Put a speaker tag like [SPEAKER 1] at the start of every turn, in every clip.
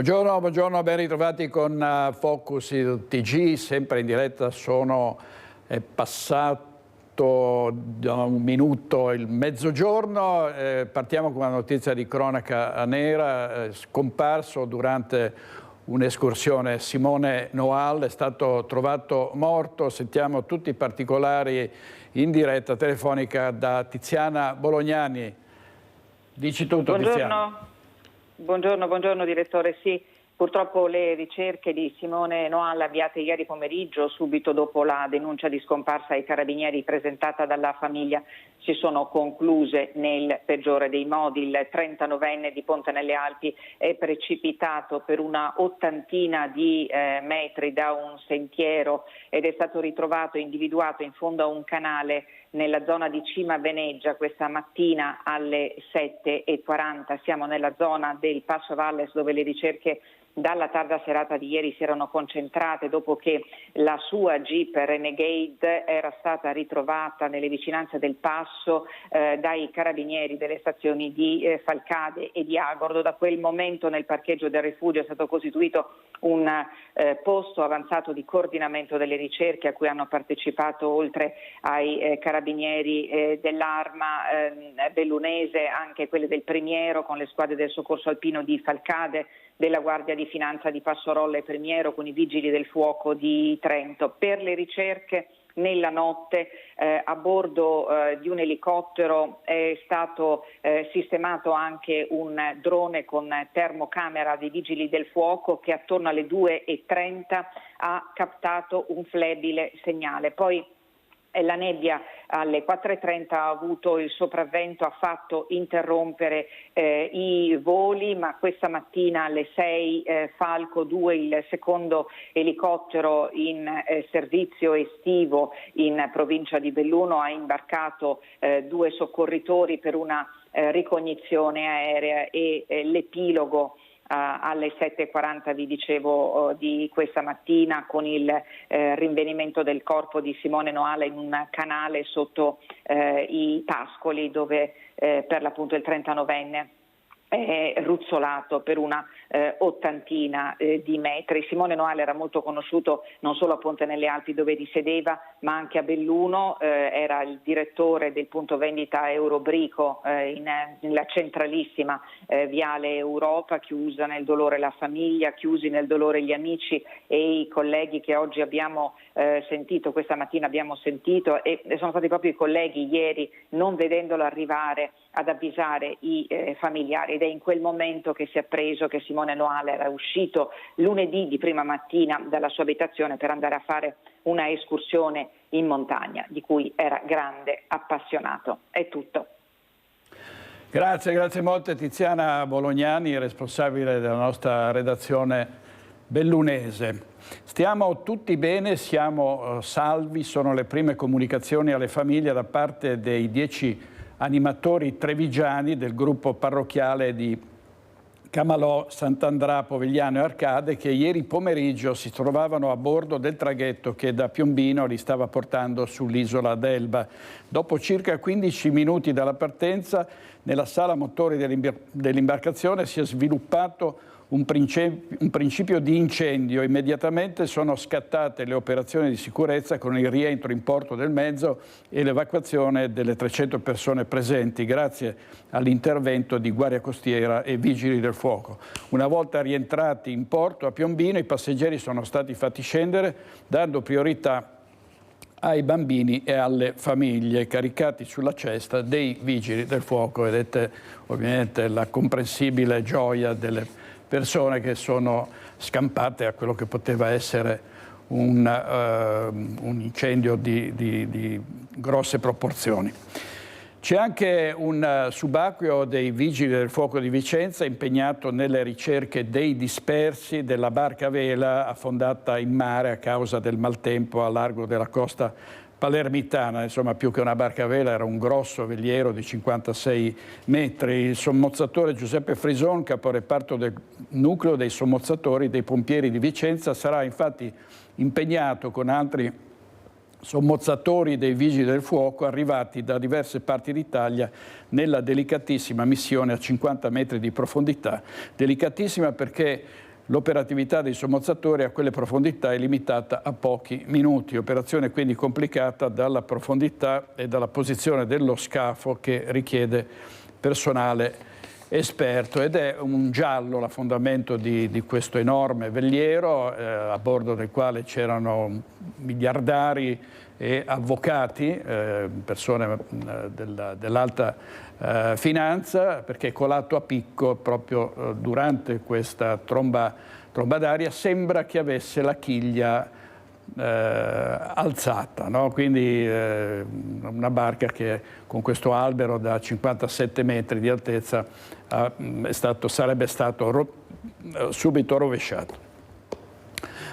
[SPEAKER 1] Buongiorno, buongiorno, ben ritrovati con Focus TG, sempre in diretta. È passato da un minuto il mezzogiorno, partiamo con una notizia di cronaca nera. Scomparso durante un'escursione Simone Noal, è stato trovato morto. Sentiamo tutti i particolari in diretta telefonica da Tiziana Bolognani. Dici tutto, Tiziana.
[SPEAKER 2] Buongiorno direttore. Sì, purtroppo le ricerche di Simone Noal avviate ieri pomeriggio, subito dopo la denuncia di scomparsa ai carabinieri presentata dalla famiglia, si sono concluse nel peggiore dei modi. Il 39enne di Ponte nelle Alpi è precipitato per una ottantina di metri da un sentiero ed è stato ritrovato individuato in fondo a un canale nella zona di Cima Veneggia questa mattina alle 7:40. Siamo nella zona del Passo Valles, dove le ricerche dalla tarda serata di ieri si erano concentrate dopo che la sua Jeep Renegade era stata ritrovata nelle vicinanze del passo dai carabinieri delle stazioni di Falcade e di Agordo. Da quel momento nel parcheggio del rifugio è stato costituito un posto avanzato di coordinamento delle ricerche a cui hanno partecipato, oltre ai carabinieri dell'Arma bellunese, anche quelle del Primiero con le squadre del soccorso alpino di Falcade, della Guardia di Finanza di Passorolla e Primiero con i Vigili del Fuoco di Trento. Per le ricerche nella notte a bordo di un elicottero è stato sistemato anche un drone con termocamera dei Vigili del Fuoco che attorno alle 2:30 ha captato un flebile segnale. Poi la nebbia alle 4:30 ha avuto il sopravvento, ha fatto interrompere i voli, ma questa mattina alle 6 Falco 2, il secondo elicottero in servizio estivo in provincia di Belluno, ha imbarcato 2 soccorritori per una ricognizione aerea e l'epilogo alle 7:40, vi dicevo, di questa mattina, con il rinvenimento del corpo di Simone Noal in un canale sotto i Pascoli, dove per l'appunto il 39enne è ruzzolato per una ottantina di metri. Simone Noal era molto conosciuto non solo a Ponte nelle Alpi, dove risiedeva, ma anche a Belluno. Era il direttore del punto vendita Eurobrico nella centralissima Viale Europa, chiusa nel dolore la famiglia, chiusi nel dolore gli amici e i colleghi che oggi abbiamo sentito, questa mattina abbiamo sentito, e sono stati proprio i colleghi ieri, non vedendolo arrivare, ad avvisare i familiari, ed è in quel momento che si è appreso che Simone Noal era uscito lunedì di prima mattina dalla sua abitazione per andare a fare una escursione in montagna, di cui era grande appassionato. È tutto.
[SPEAKER 1] Grazie molte Tiziana Bolognani, responsabile della nostra redazione bellunese. Stiamo tutti bene, siamo salvi, sono le prime comunicazioni alle famiglie da parte dei 10 animatori trevigiani del gruppo parrocchiale di Camalò, Sant'Andrà, Povigliano e Arcade, che ieri pomeriggio si trovavano a bordo del traghetto che da Piombino li stava portando sull'isola d'Elba. Dopo circa 15 minuti dalla partenza, nella sala motori dell'imbarcazione si è sviluppato un principio di incendio. Immediatamente sono scattate le operazioni di sicurezza con il rientro in porto del mezzo e l'evacuazione delle 300 persone presenti, grazie all'intervento di Guardia Costiera e Vigili del Fuoco. Una volta rientrati in porto a Piombino, i passeggeri sono stati fatti scendere, dando priorità ai bambini e alle famiglie, caricati sulla cesta dei Vigili del Fuoco. Vedete ovviamente la comprensibile gioia delle persone che sono scampate a quello che poteva essere un incendio di grosse proporzioni. C'è anche un subacqueo dei Vigili del Fuoco di Vicenza impegnato nelle ricerche dei dispersi della barca a vela affondata in mare a causa del maltempo a largo della costa palermitana. Insomma, più che una barca a vela era un grosso veliero di 56 metri. Il sommozzatore Giuseppe Frison, caporeparto del nucleo dei sommozzatori dei pompieri di Vicenza, sarà infatti impegnato con altri sommozzatori dei Vigili del Fuoco arrivati da diverse parti d'Italia nella delicatissima missione a 50 metri di profondità. Delicatissima perché l'operatività dei sommozzatori a quelle profondità è limitata a pochi minuti. Operazione quindi complicata dalla profondità e dalla posizione dello scafo che richiede personale esperto, ed è un giallo l'affondamento di questo enorme veliero a bordo del quale c'erano miliardari e avvocati, persone dell'alta finanza, perché è colato a picco proprio durante questa tromba d'aria. Sembra che avesse la chiglia alzata, no? Quindi una barca che con questo albero da 57 metri di altezza sarebbe stato subito rovesciato.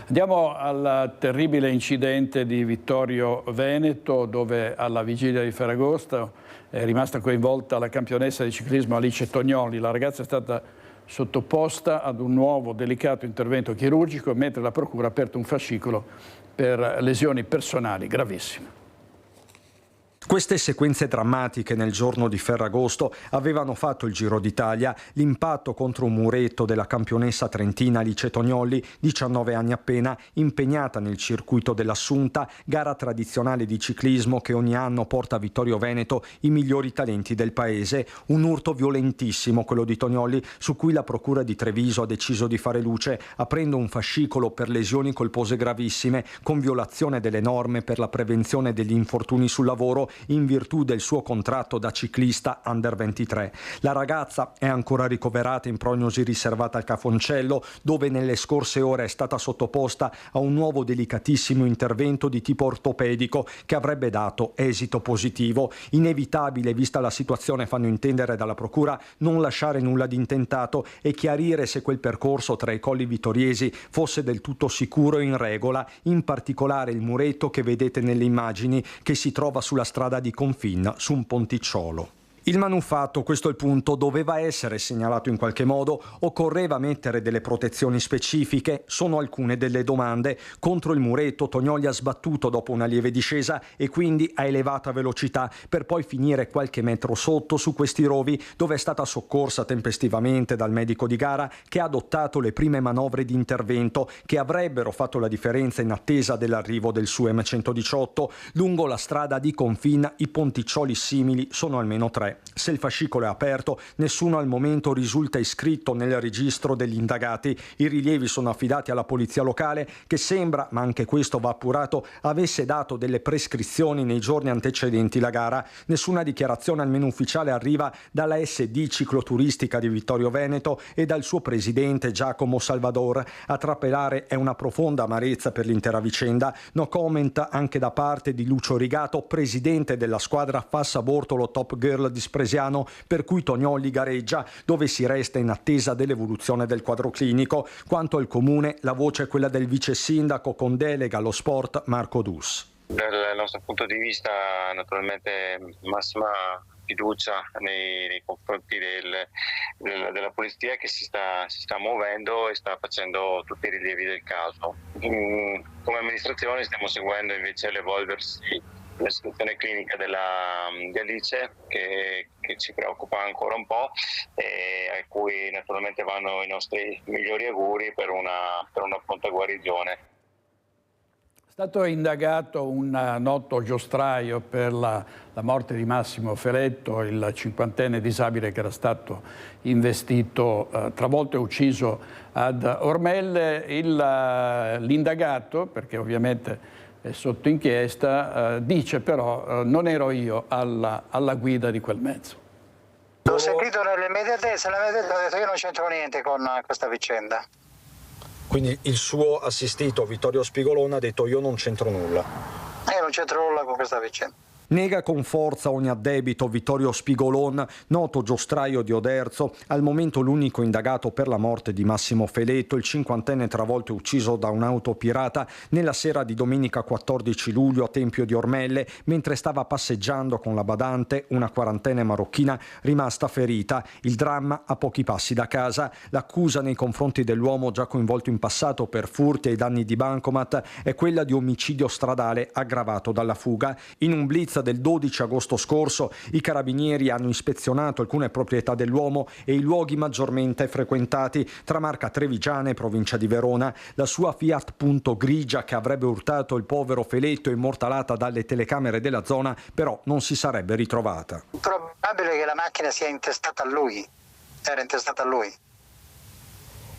[SPEAKER 1] Andiamo al terribile incidente di Vittorio Veneto, dove alla vigilia di Ferragosto è rimasta coinvolta la campionessa di ciclismo Alice Tognoli. La ragazza è stata sottoposta ad un nuovo delicato intervento chirurgico, mentre la procura ha aperto un fascicolo per lesioni personali gravissime.
[SPEAKER 3] Queste sequenze drammatiche nel giorno di Ferragosto avevano fatto il Giro d'Italia. L'impatto contro un muretto della campionessa trentina Alice Tognoli, 19 anni appena, impegnata nel circuito dell'Assunta, gara tradizionale di ciclismo che ogni anno porta a Vittorio Veneto i migliori talenti del paese. Un urto violentissimo, quello di Tognoli, su cui la procura di Treviso ha deciso di fare luce, aprendo un fascicolo per lesioni colpose gravissime, con violazione delle norme per la prevenzione degli infortuni sul lavoro, in virtù del suo contratto da ciclista under 23. La ragazza è ancora ricoverata in prognosi riservata al Cafoncello, dove nelle scorse ore è stata sottoposta a un nuovo delicatissimo intervento di tipo ortopedico che avrebbe dato esito positivo. Inevitabile, vista la situazione, fanno intendere dalla procura, non lasciare nulla di intentato e chiarire se quel percorso tra i colli vittoriesi fosse del tutto sicuro e in regola, in particolare il muretto che vedete nelle immagini, che si trova sulla strada di Confin su un ponticciolo. Il manufatto, questo è il punto, doveva essere segnalato in qualche modo, occorreva mettere delle protezioni specifiche, sono alcune delle domande. Contro il muretto Tognoli ha sbattuto dopo una lieve discesa e quindi a elevata velocità, per poi finire qualche metro sotto su questi rovi, dove è stata soccorsa tempestivamente dal medico di gara che ha adottato le prime manovre di intervento che avrebbero fatto la differenza in attesa dell'arrivo del suo M118. Lungo la strada di Confin i ponticcioli simili sono almeno 3. Se il fascicolo è aperto, nessuno al momento risulta iscritto nel registro degli indagati. I rilievi sono affidati alla polizia locale che sembra, ma anche questo va appurato, avesse dato delle prescrizioni nei giorni antecedenti la gara. Nessuna dichiarazione almeno ufficiale arriva dalla SD cicloturistica di Vittorio Veneto e dal suo presidente Giacomo Salvador. A trapelare è una profonda amarezza per l'intera vicenda. No comment anche da parte di Lucio Rigato, presidente della squadra Fassa Bortolo Top Girl di Spresiano, per cui Tognoli gareggia, dove si resta in attesa dell'evoluzione del quadro clinico. Quanto al comune, la voce è quella del vice sindaco con delega allo sport Marco Dus.
[SPEAKER 4] Dal nostro punto di vista, naturalmente, massima fiducia nei confronti della polizia che si sta muovendo e sta facendo tutti i rilievi del caso. Come amministrazione stiamo seguendo invece l'evolversi la situazione clinica di Alice che ci preoccupa ancora un po' e a cui naturalmente vanno i nostri migliori auguri per una pronta guarigione.
[SPEAKER 1] È stato indagato un noto giostraio per la morte di Massimo Feletto, il cinquantenne disabile che era stato investito, travolto e ucciso ad Ormelle. L'indagato, perché ovviamente è sotto inchiesta, dice però non ero io alla guida di quel mezzo.
[SPEAKER 5] L'ho sentito nell'immediatezza, ha detto io non c'entro niente con questa vicenda.
[SPEAKER 3] Quindi il suo assistito Vittorio Spigolone ha detto io non c'entro nulla.
[SPEAKER 5] Io non c'entro nulla con questa vicenda.
[SPEAKER 3] Nega con forza ogni addebito Vittorio Spigolon, noto giostraio di Oderzo, al momento l'unico indagato per la morte di Massimo Feletto, il cinquantenne travolto e ucciso da un'auto pirata nella sera di domenica 14 luglio a Tempio di Ormelle, mentre stava passeggiando con la badante, una quarantenne marocchina rimasta ferita. Il dramma a pochi passi da casa. L'accusa nei confronti dell'uomo già coinvolto in passato per furti ai danni di bancomat è quella di omicidio stradale aggravato dalla fuga. In un blitz sequenza del 12 agosto scorso i carabinieri hanno ispezionato alcune proprietà dell'uomo e i luoghi maggiormente frequentati tra Marca Trevigiana e provincia di Verona. La sua Fiat Punto grigia che avrebbe urtato il povero feletto immortalata dalle telecamere della zona però non si sarebbe ritrovata.
[SPEAKER 5] Probabile che la macchina sia intestata a lui, era intestata a lui.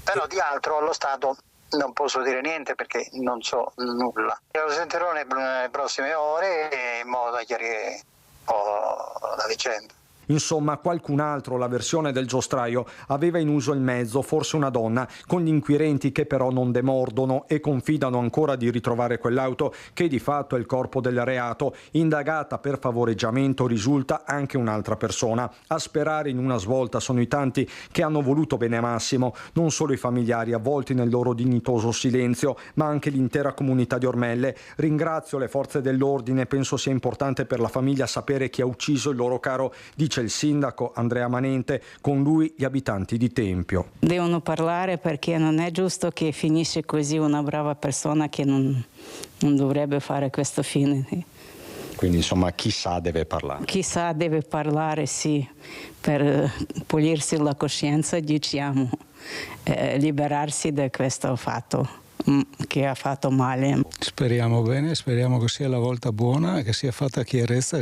[SPEAKER 5] Però di altro allo stato non posso dire niente perché non so nulla. Lo sentirò nelle prossime ore in modo da chiarire un po' la vicenda.
[SPEAKER 3] Insomma, qualcun altro, la versione del giostraio, aveva in uso il mezzo, forse una donna, con gli inquirenti che però non demordono e confidano ancora di ritrovare quell'auto che di fatto è il corpo del reato. Indagata per favoreggiamento risulta anche un'altra persona. A sperare in una svolta sono i tanti che hanno voluto bene a Massimo, non solo i familiari avvolti nel loro dignitoso silenzio, ma anche l'intera comunità di Ormelle. Ringrazio le forze dell'ordine, penso sia importante per la famiglia sapere chi ha ucciso il loro caro, dice il sindaco Andrea Manente, con lui gli abitanti di Tempio.
[SPEAKER 6] Devono parlare perché non è giusto che finisce così una brava persona che non dovrebbe fare questo fine.
[SPEAKER 3] Quindi insomma chissà deve parlare.
[SPEAKER 6] Chissà deve parlare, sì, per pulirsi la coscienza, diciamo, liberarsi da questo fatto che ha fatto male.
[SPEAKER 7] Speriamo bene, speriamo che sia la volta buona, che sia fatta chiarezza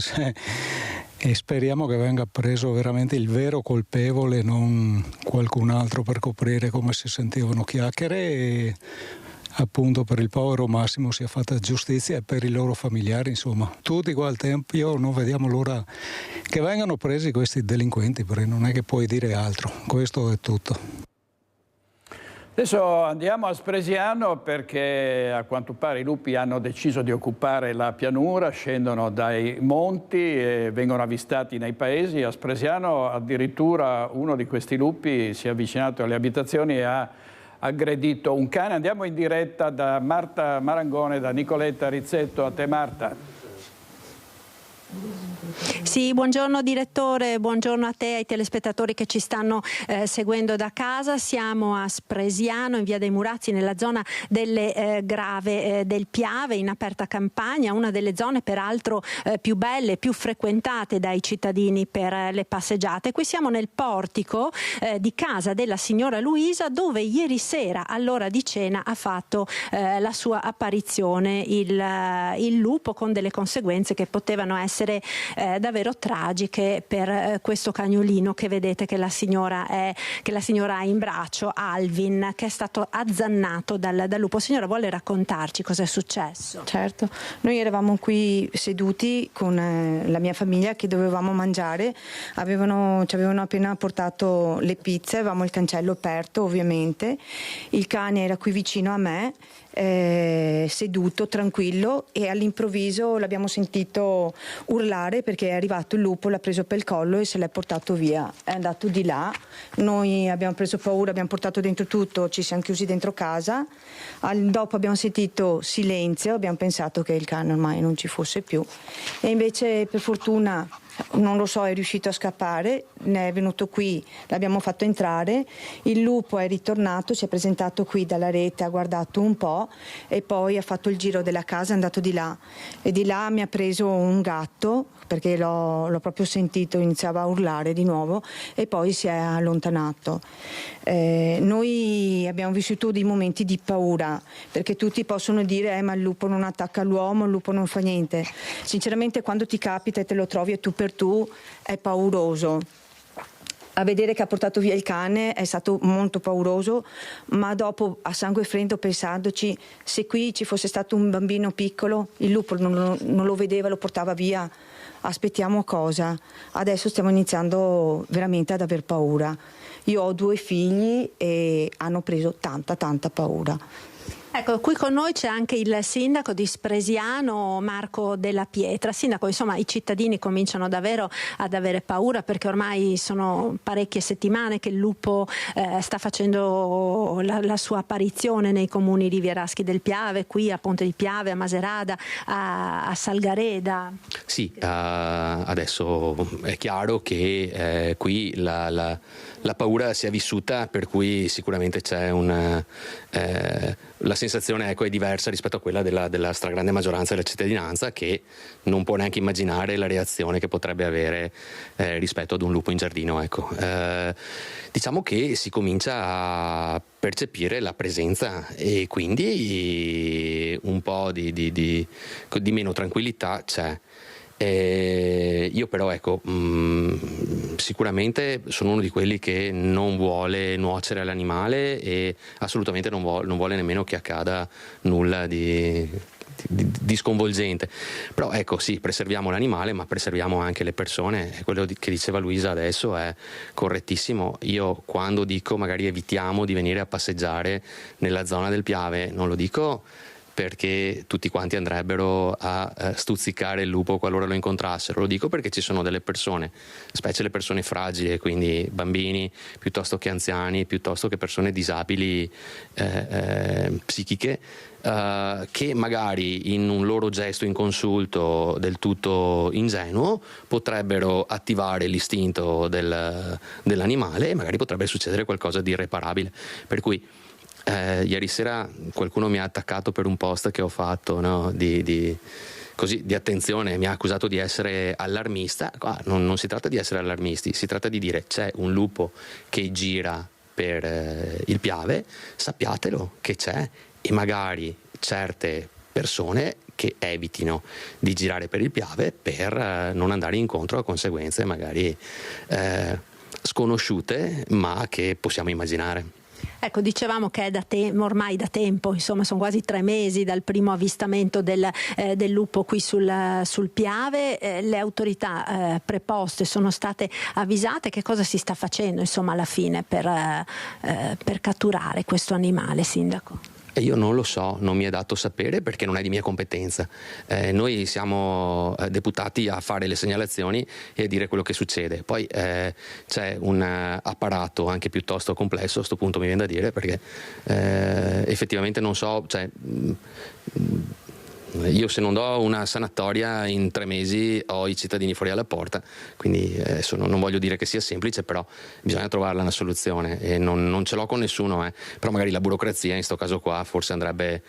[SPEAKER 7] e speriamo che venga preso veramente il vero colpevole, non qualcun altro per coprire come si sentivano chiacchiere, e appunto per il povero Massimo sia fatta giustizia e per i loro familiari, insomma. Tutti qua al Tempio non vediamo l'ora che vengano presi questi delinquenti, perché non è che puoi dire altro. Questo è tutto.
[SPEAKER 1] Adesso andiamo a Spresiano perché a quanto pare i lupi hanno deciso di occupare la pianura, scendono dai monti e vengono avvistati nei paesi. A Spresiano addirittura uno di questi lupi si è avvicinato alle abitazioni e ha aggredito un cane. Andiamo in diretta da Marta Marangone, da Nicoletta Rizzetto. A te Marta.
[SPEAKER 8] Sì, buongiorno direttore, buongiorno a te e ai telespettatori che ci stanno seguendo da casa. Siamo a Spresiano, in via dei Murazzi, nella zona delle Grave del Piave, in aperta campagna, una delle zone peraltro più belle, più frequentate dai cittadini per le passeggiate. Qui siamo nel portico di casa della signora Luisa, dove ieri sera all'ora di cena ha fatto la sua apparizione il lupo, con delle conseguenze che potevano essere davvero tragiche per questo cagnolino che vedete che la signora ha in braccio, Alvin, che è stato azzannato dal lupo. Signora, vuole raccontarci cosa è successo?
[SPEAKER 9] Certo, noi eravamo qui seduti con la mia famiglia che dovevamo mangiare, ci avevano appena portato le pizze, avevamo il cancello aperto ovviamente, il cane era qui vicino a me, seduto tranquillo, e all'improvviso l'abbiamo sentito urlare perché è arrivato il lupo, l'ha preso per il collo e se l'è portato via, è andato di là. Noi abbiamo preso paura, abbiamo portato dentro tutto, ci siamo chiusi dentro casa. Dopo abbiamo sentito silenzio, abbiamo pensato che il cane ormai non ci fosse più e invece per fortuna, non lo so, è riuscito a scappare, ne è venuto qui, l'abbiamo fatto entrare, il lupo è ritornato, si è presentato qui dalla rete, ha guardato un po' e poi ha fatto il giro della casa, è andato di là e di là mi ha preso un gatto perché l'ho proprio sentito, iniziava a urlare di nuovo e poi si è allontanato. Noi abbiamo vissuto dei momenti di paura perché tutti possono dire ma il lupo non attacca l'uomo, il lupo non fa niente. Sinceramente quando ti capita e te lo trovi e tu per tu è pauroso. A vedere che ha portato via il cane è stato molto pauroso, ma dopo a sangue freddo pensandoci, se qui ci fosse stato un bambino piccolo, il lupo non lo vedeva, lo portava via, aspettiamo cosa? Adesso stiamo iniziando veramente ad aver paura. Io ho 2 figli e hanno preso tanta paura.
[SPEAKER 8] Ecco, qui con noi c'è anche il sindaco di Spresiano, Marco Della Pietra. Sindaco, insomma, i cittadini cominciano davvero ad avere paura perché ormai sono parecchie settimane che il lupo sta facendo la sua apparizione nei comuni rivieraschi del Piave, qui a Ponte di Piave, a Maserada, a Salgareda.
[SPEAKER 10] Sì, adesso è chiaro che qui la paura si è vissuta, per cui sicuramente c'è la sensazione è diversa rispetto a quella della stragrande maggioranza della cittadinanza, che non può neanche immaginare la reazione che potrebbe avere rispetto ad un lupo in giardino. Diciamo che si comincia a percepire la presenza e quindi un po' di meno tranquillità c'è. Io però sicuramente sono uno di quelli che non vuole nuocere all'animale e assolutamente non vuole nemmeno che accada nulla di sconvolgente, però sì, preserviamo l'animale ma preserviamo anche le persone, e quello che diceva Luisa adesso è correttissimo. Io quando dico magari evitiamo di venire a passeggiare nella zona del Piave, non lo dico perché tutti quanti andrebbero a stuzzicare il lupo qualora lo incontrassero, lo dico perché ci sono delle persone, specie le persone fragili, quindi bambini piuttosto che anziani, piuttosto che persone disabili psichiche, che magari in un loro gesto inconsulto del tutto ingenuo potrebbero attivare l'istinto dell'animale e magari potrebbe succedere qualcosa di irreparabile. Per cui ieri sera qualcuno mi ha attaccato per un post che ho fatto, no? di attenzione, mi ha accusato di essere allarmista. Non si tratta di essere allarmisti, si tratta di dire c'è un lupo che gira per il Piave, sappiatelo che c'è, e magari certe persone che evitino di girare per il Piave per non andare incontro a conseguenze magari sconosciute ma che possiamo immaginare.
[SPEAKER 8] Ecco, dicevamo che è ormai da tempo, insomma sono quasi 3 mesi dal primo avvistamento del lupo qui sul Piave. Le autorità preposte sono state avvisate. Che cosa si sta facendo insomma alla fine per catturare questo animale, Sindaco?
[SPEAKER 10] Io non lo so, non mi è dato sapere perché non è di mia competenza. Noi siamo deputati a fare le segnalazioni e a dire quello che succede. Poi c'è un apparato anche piuttosto complesso, a sto punto mi viene da dire, perché effettivamente non so, io se non do una sanatoria in 3 mesi ho i cittadini fuori alla porta, quindi non voglio dire che sia semplice, però bisogna trovarla una soluzione e non ce l'ho con nessuno, però magari la burocrazia in questo caso qua forse andrebbe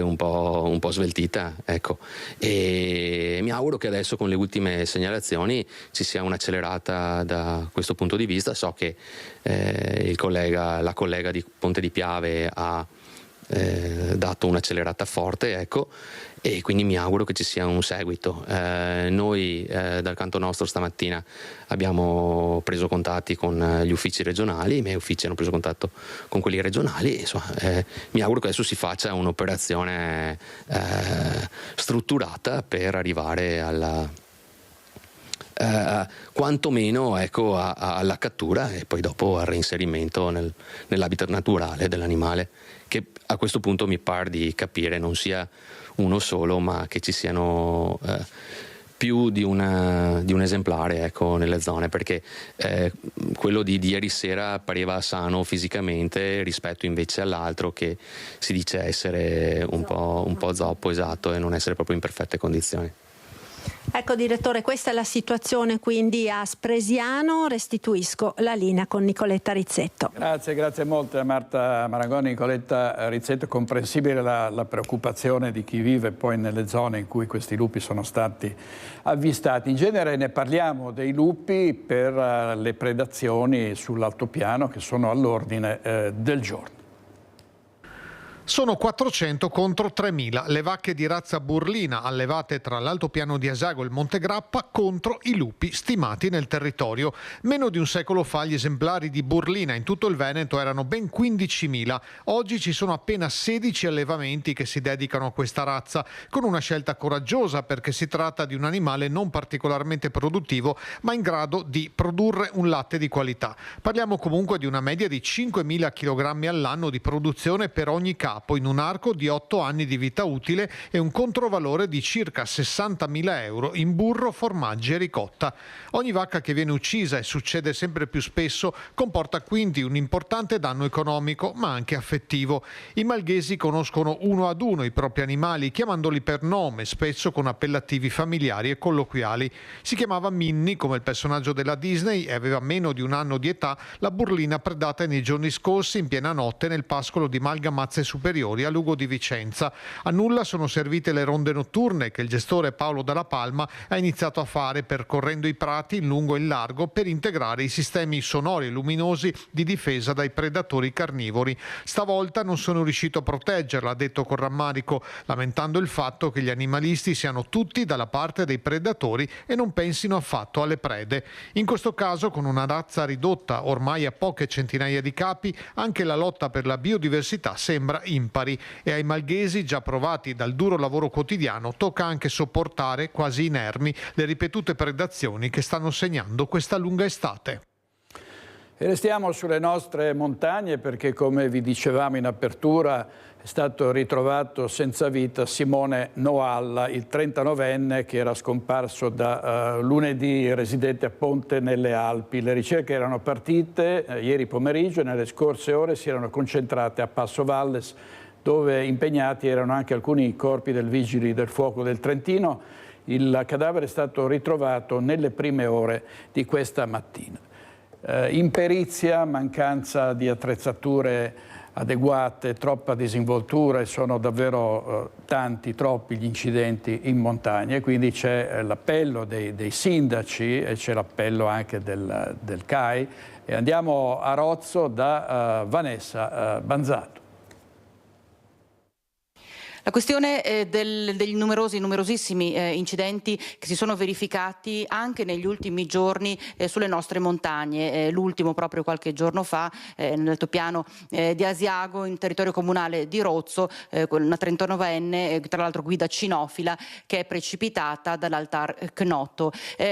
[SPEAKER 10] un po' sveltita, ecco. E mi auguro che adesso con le ultime segnalazioni ci sia un'accelerata da questo punto di vista. So che la collega di Ponte di Piave ha dato un'accelerata forte, ecco, e quindi mi auguro che ci sia un seguito. Noi dal canto nostro stamattina abbiamo preso contatti con gli uffici regionali, i miei uffici hanno preso contatto con quelli regionali, insomma, mi auguro che adesso si faccia un'operazione strutturata per arrivare alla quantomeno alla cattura e poi dopo al reinserimento nell'habitat naturale dell'animale, che a questo punto mi pare di capire non sia uno solo, ma che ci siano più di un esemplare, ecco, nelle zone, perché quello di ieri sera pareva sano fisicamente rispetto invece all'altro che si dice essere un po' zoppo, esatto, e non essere proprio in perfette condizioni.
[SPEAKER 8] Ecco direttore, questa è la situazione quindi a Spresiano. Restituisco la linea con Nicoletta Rizzetto.
[SPEAKER 1] Grazie molto a Marta Marangoni. Nicoletta Rizzetto, comprensibile la preoccupazione di chi vive poi nelle zone in cui questi lupi sono stati avvistati. In genere ne parliamo dei lupi per le predazioni sull'altopiano che sono all'ordine del giorno.
[SPEAKER 11] Sono 400 contro 3.000 le vacche di razza burlina allevate tra l'altopiano di Asago e il Monte Grappa contro i lupi stimati nel territorio. Meno di un secolo fa gli esemplari di burlina in tutto il Veneto erano ben 15.000. Oggi ci sono appena 16 allevamenti che si dedicano a questa razza, con una scelta coraggiosa perché si tratta di un animale non particolarmente produttivo ma in grado di produrre un latte di qualità. Parliamo comunque di una media di 5.000 kg all'anno di produzione per ogni capo, in un arco di 8 anni di vita utile e un controvalore di circa 60.000 euro in burro, formaggi e ricotta. Ogni vacca che viene uccisa, e succede sempre più spesso, comporta quindi un importante danno economico ma anche affettivo. I malghesi conoscono uno ad uno i propri animali, chiamandoli per nome, spesso con appellativi familiari e colloquiali. Si chiamava Minnie come il personaggio della Disney e aveva meno di un anno di età la burlina predata nei giorni scorsi in piena notte nel pascolo di Malgamazze su superiori a Lugo di Vicenza. A nulla sono servite le ronde notturne che il gestore Paolo Dalla Palma ha iniziato a fare percorrendo i prati in lungo e in largo per integrare i sistemi sonori e luminosi di difesa dai predatori carnivori. Stavolta non sono riuscito a proteggerla, ha detto con rammarico, lamentando il fatto che gli animalisti siano tutti dalla parte dei predatori e non pensino affatto alle prede. In questo caso, con una razza ridotta ormai a poche centinaia di capi, anche la lotta per la biodiversità sembra impari e ai malghesi, già provati dal duro lavoro quotidiano, tocca anche sopportare, quasi inermi, le ripetute predazioni che stanno segnando questa lunga estate.
[SPEAKER 1] E restiamo sulle nostre montagne perché, come vi dicevamo in apertura, è stato ritrovato senza vita Simone Noalla, il 39enne che era scomparso da lunedì, residente a Ponte nelle Alpi. Le ricerche erano partite ieri pomeriggio e nelle scorse ore si erano concentrate a Passo Valles, dove impegnati erano anche alcuni corpi del Vigili del Fuoco del Trentino. Il cadavere è stato ritrovato nelle prime ore di questa mattina. Imperizia, mancanza di attrezzature adeguate, troppa disinvoltura e sono davvero troppi gli incidenti in montagna e quindi c'è l'appello dei sindaci e c'è l'appello anche del CAI. E andiamo a Rozzo da Vanessa Banzato.
[SPEAKER 12] La questione degli numerosissimi incidenti che si sono verificati anche negli ultimi giorni sulle nostre montagne, l'ultimo proprio qualche giorno fa nell'altopiano di Asiago, in territorio comunale di Rozzo, una 39enne, tra l'altro guida cinofila, che è precipitata dall'altar Cnotto.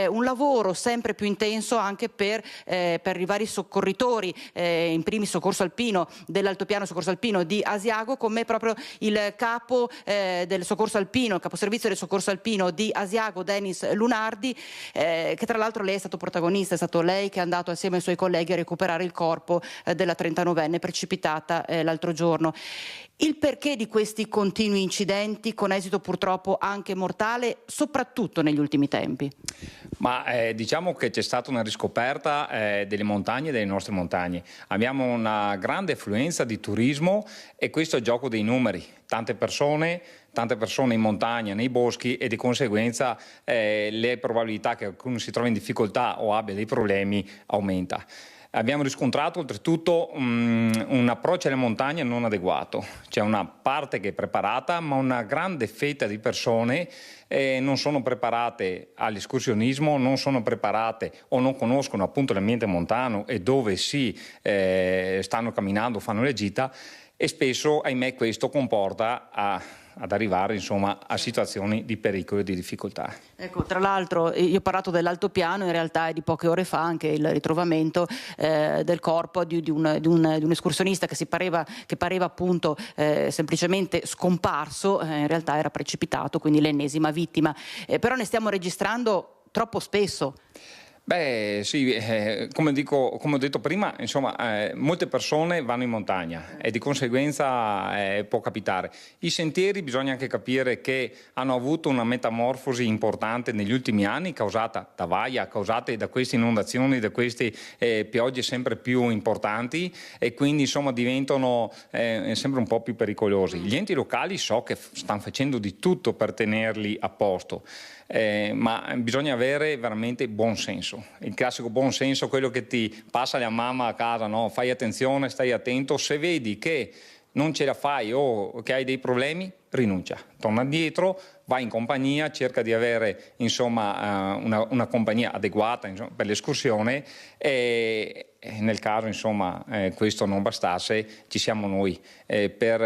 [SPEAKER 12] Un lavoro sempre più intenso anche per i vari soccorritori, in primis soccorso alpino dell'altopiano soccorso alpino di Asiago, come proprio il capo del soccorso alpino, il caposervizio del soccorso alpino di Asiago, Denis Lunardi, che tra l'altro lei è stato protagonista, è stato lei che è andato assieme ai suoi colleghi a recuperare il corpo della 39enne precipitata l'altro giorno. Il perché di questi continui incidenti, con esito purtroppo anche mortale, soprattutto negli ultimi tempi?
[SPEAKER 13] Ma diciamo che c'è stata una riscoperta delle montagne, delle nostre montagne. Abbiamo una grande affluenza di turismo e questo è il gioco dei numeri. Tante persone in montagna, nei boschi e di conseguenza le probabilità che qualcuno si trovi in difficoltà o abbia dei problemi aumenta. Abbiamo riscontrato oltretutto un approccio alle montagne non adeguato. C'è una parte che è preparata, ma una grande fetta di persone non sono preparate all'escursionismo, non sono preparate o non conoscono appunto l'ambiente montano e dove si stanno camminando, fanno le gita, e spesso, ahimè, questo comporta ad arrivare insomma a situazioni di pericolo e di difficoltà.
[SPEAKER 12] Ecco, tra l'altro io ho parlato dell'altopiano, in realtà è di poche ore fa anche il ritrovamento del corpo di un escursionista che pareva appunto semplicemente scomparso, in realtà era precipitato, quindi l'ennesima vittima. Però ne stiamo registrando troppo spesso.
[SPEAKER 13] Beh sì, come ho detto prima, insomma, molte persone vanno in montagna e di conseguenza può capitare. I sentieri bisogna anche capire che hanno avuto una metamorfosi importante negli ultimi anni, causata da vaia, causate da queste inondazioni, da queste piogge sempre più importanti, e quindi insomma diventano sempre un po' più pericolosi. Gli enti locali so che stanno facendo di tutto per tenerli a posto. Ma bisogna avere veramente buon senso, il classico buon senso, quello che ti passa la mamma a casa, no? Fai attenzione, stai attento, se vedi che non ce la fai o che hai dei problemi, rinuncia, torna indietro, vai in compagnia, cerca di avere insomma una compagnia adeguata insomma, per l'escursione, e nel caso insomma questo non bastasse ci siamo noi. Per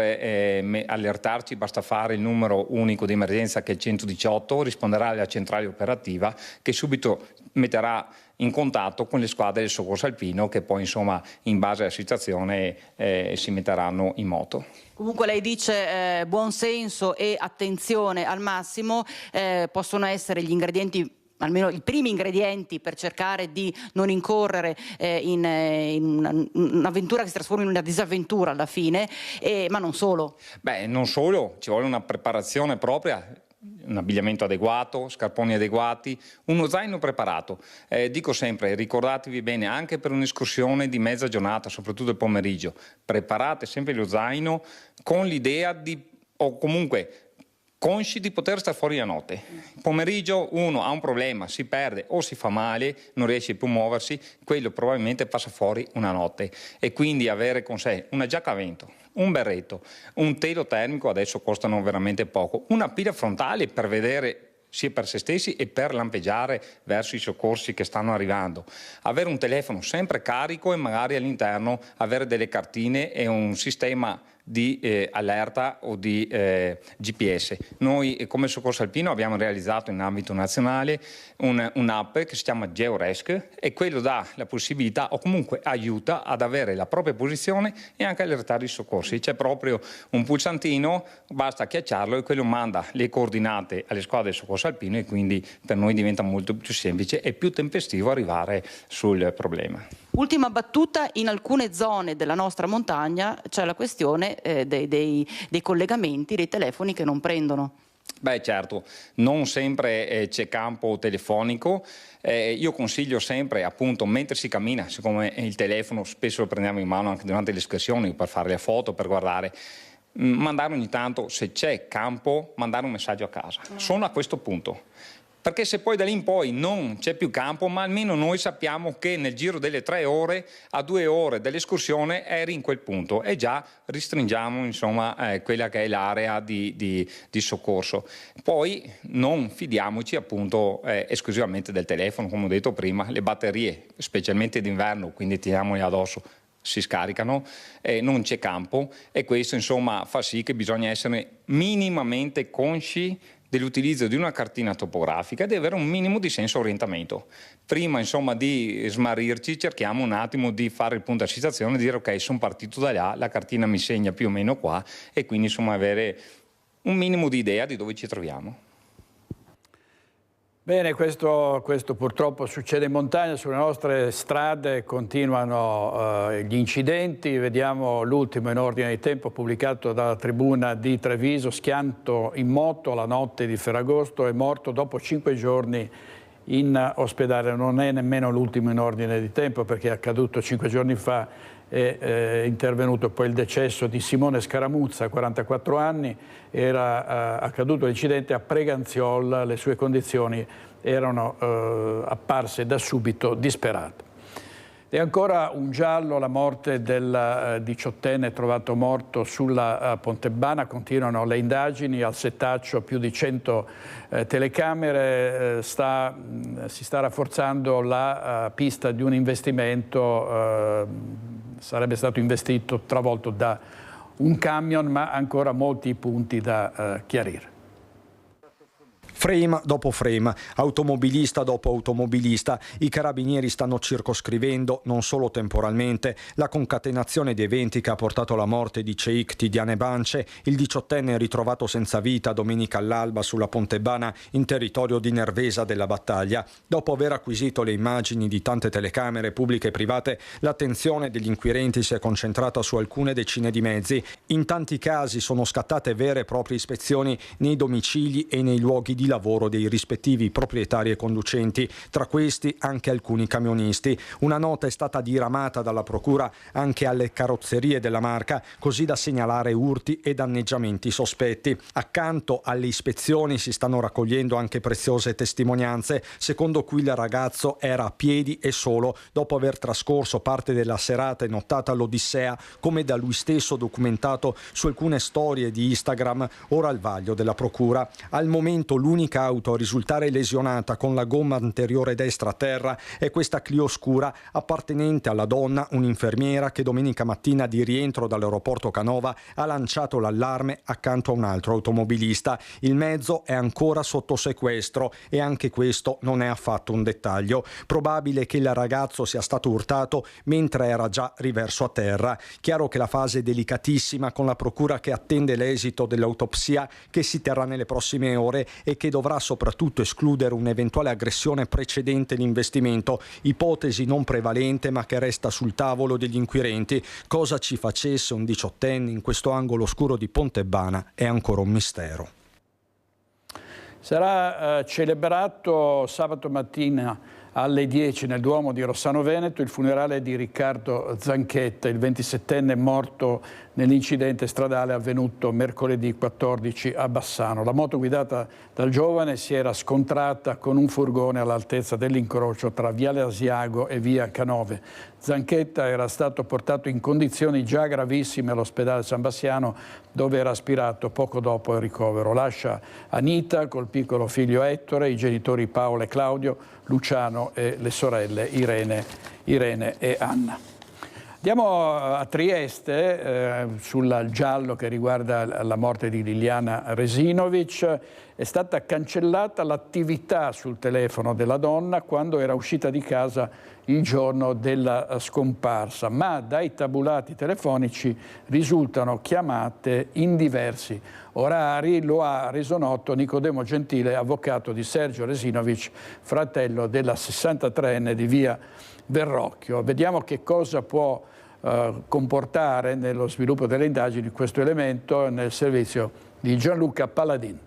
[SPEAKER 13] allertarci basta fare il numero unico di emergenza che è il 118, risponderà alla centrale operativa che subito metterà in contatto con le squadre del soccorso alpino che poi insomma in base alla situazione si metteranno in moto.
[SPEAKER 12] Comunque lei dice buon senso e attenzione al massimo possono essere gli ingredienti, almeno i primi ingredienti per cercare di non incorrere in un'avventura che si trasforma in una disavventura alla fine, ma non solo.
[SPEAKER 13] Beh, non solo, ci vuole una preparazione propria. un abbigliamento adeguato, scarponi adeguati, uno zaino preparato. Dico sempre, ricordatevi bene, anche per un'escursione di mezza giornata, soprattutto il pomeriggio, preparate sempre lo zaino con l'idea di, o comunque consci di poter stare fuori la notte. Pomeriggio uno ha un problema, si perde o si fa male, non riesce più a muoversi, quello probabilmente passa fuori una notte, e quindi avere con sé una giacca a vento, un berretto, un telo termico, adesso costano veramente poco, una pila frontale per vedere sia per se stessi e per lampeggiare verso i soccorsi che stanno arrivando, avere un telefono sempre carico e magari all'interno avere delle cartine e un sistema di allerta o di GPS. Noi come Soccorso Alpino abbiamo realizzato in ambito nazionale un'app che si chiama GeoResc, e quello dà la possibilità o comunque aiuta ad avere la propria posizione e anche allertare i soccorsi. C'è proprio un pulsantino, basta schiacciarlo e quello manda le coordinate alle squadre del Soccorso Alpino, e quindi per noi diventa molto più semplice e più tempestivo arrivare sul problema.
[SPEAKER 12] Ultima battuta: in alcune zone della nostra montagna c'è la questione dei collegamenti, dei telefoni che non prendono.
[SPEAKER 13] Beh, certo, non sempre c'è campo telefonico. Io consiglio sempre, appunto, mentre si cammina, siccome il telefono spesso lo prendiamo in mano anche durante le escursioni per fare le foto, per guardare, mandare ogni tanto, se c'è campo, mandare un messaggio a casa. Sono a questo punto. Perché se poi da lì in poi non c'è più campo, ma almeno noi sappiamo che nel giro delle 3 ore a 2 ore dell'escursione eri in quel punto, e già ristringiamo insomma quella che è l'area di soccorso. Poi non fidiamoci appunto esclusivamente del telefono, come ho detto prima, le batterie, specialmente d'inverno, quindi tiriamole addosso, si scaricano, non c'è campo, e questo insomma fa sì che bisogna essere minimamente consci dell'utilizzo di una cartina topografica e di avere un minimo di senso orientamento. Prima insomma di smarrirci cerchiamo un attimo di fare il punto a situazione e dire ok, sono partito da là, la cartina mi segna più o meno qua, e quindi insomma avere un minimo di idea di dove ci troviamo.
[SPEAKER 1] Bene, questo purtroppo succede in montagna. Sulle nostre strade continuano gli incidenti. Vediamo l'ultimo in ordine di tempo pubblicato dalla Tribuna di Treviso: schianto in moto la notte di Ferragosto, è morto dopo 5 giorni in ospedale. Non è nemmeno l'ultimo in ordine di tempo, perché è accaduto 5 giorni fa. È intervenuto poi il decesso di Simone Scaramuzza, 44 anni, era accaduto l'incidente a Preganziol, le sue condizioni erano apparse da subito disperate. E ancora un giallo, la morte del 18enne trovato morto sulla Pontebbana. Continuano le indagini, al settaccio più di 100 telecamere, si sta rafforzando la pista di un investimento, sarebbe stato investito, travolto da un camion, ma ancora molti punti da chiarire.
[SPEAKER 3] Frame dopo frame, automobilista dopo automobilista, i carabinieri stanno circoscrivendo, non solo temporalmente, la concatenazione di eventi che ha portato alla morte di Cheikh Tidiane Bance, il 18enne ritrovato senza vita domenica all'alba sulla Pontebbana in territorio di Nervesa della Battaglia. Dopo aver acquisito le immagini di tante telecamere pubbliche e private, l'attenzione degli inquirenti si è concentrata su alcune decine di mezzi. In tanti casi sono scattate vere e proprie ispezioni nei domicili e nei luoghi di lavoro dei rispettivi proprietari e conducenti, tra questi anche alcuni camionisti. Una nota è stata diramata dalla procura anche alle carrozzerie della marca, così da segnalare urti e danneggiamenti sospetti. Accanto alle ispezioni si stanno raccogliendo anche preziose testimonianze, secondo cui il ragazzo era a piedi e solo dopo aver trascorso parte della serata e nottata all'Odissea, come da lui stesso documentato su alcune storie di Instagram, ora al vaglio della procura. Al momento l'unica auto a risultare lesionata con la gomma anteriore destra a terra è questa Clio scura appartenente alla donna, un'infermiera che domenica mattina di rientro dall'aeroporto Canova ha lanciato l'allarme accanto a un altro automobilista. Il mezzo è ancora sotto sequestro e anche questo non è affatto un dettaglio. Probabile che il ragazzo sia stato urtato mentre era già riverso a terra. Chiaro che la fase è delicatissima, con la procura che attende l'esito dell'autopsia che si terrà nelle prossime ore e che dovrà soprattutto escludere un'eventuale aggressione precedente l'investimento, ipotesi non prevalente ma che resta sul tavolo degli inquirenti. Cosa ci facesse un 18enne in questo angolo oscuro di Pontebbana è ancora un mistero.
[SPEAKER 1] Sarà celebrato sabato mattina alle 10 nel Duomo di Rossano Veneto il funerale di Riccardo Zanchetta, il 27enne morto nell'incidente stradale avvenuto mercoledì 14 a Bassano. La moto guidata dal giovane si era scontrata con un furgone all'altezza dell'incrocio tra Viale Asiago e Via Canove. Zanchetta era stato portato in condizioni già gravissime all'ospedale San Bassiano, dove era aspirato poco dopo il ricovero. Lascia Anita col piccolo figlio Ettore, i genitori Paolo e Claudio, Luciano e le sorelle Irene e Anna. Andiamo a Trieste sul giallo che riguarda la morte di Liliana Resinovic. È stata cancellata l'attività sul telefono della donna quando era uscita di casa il giorno della scomparsa, ma dai tabulati telefonici risultano chiamate in diversi orari. Lo ha reso noto Nicodemo Gentile, avvocato di Sergio Resinovic, fratello della 63enne di Via Verrocchio. Vediamo che cosa può comportare nello sviluppo delle indagini questo elemento nel servizio di Gianluca Palladin.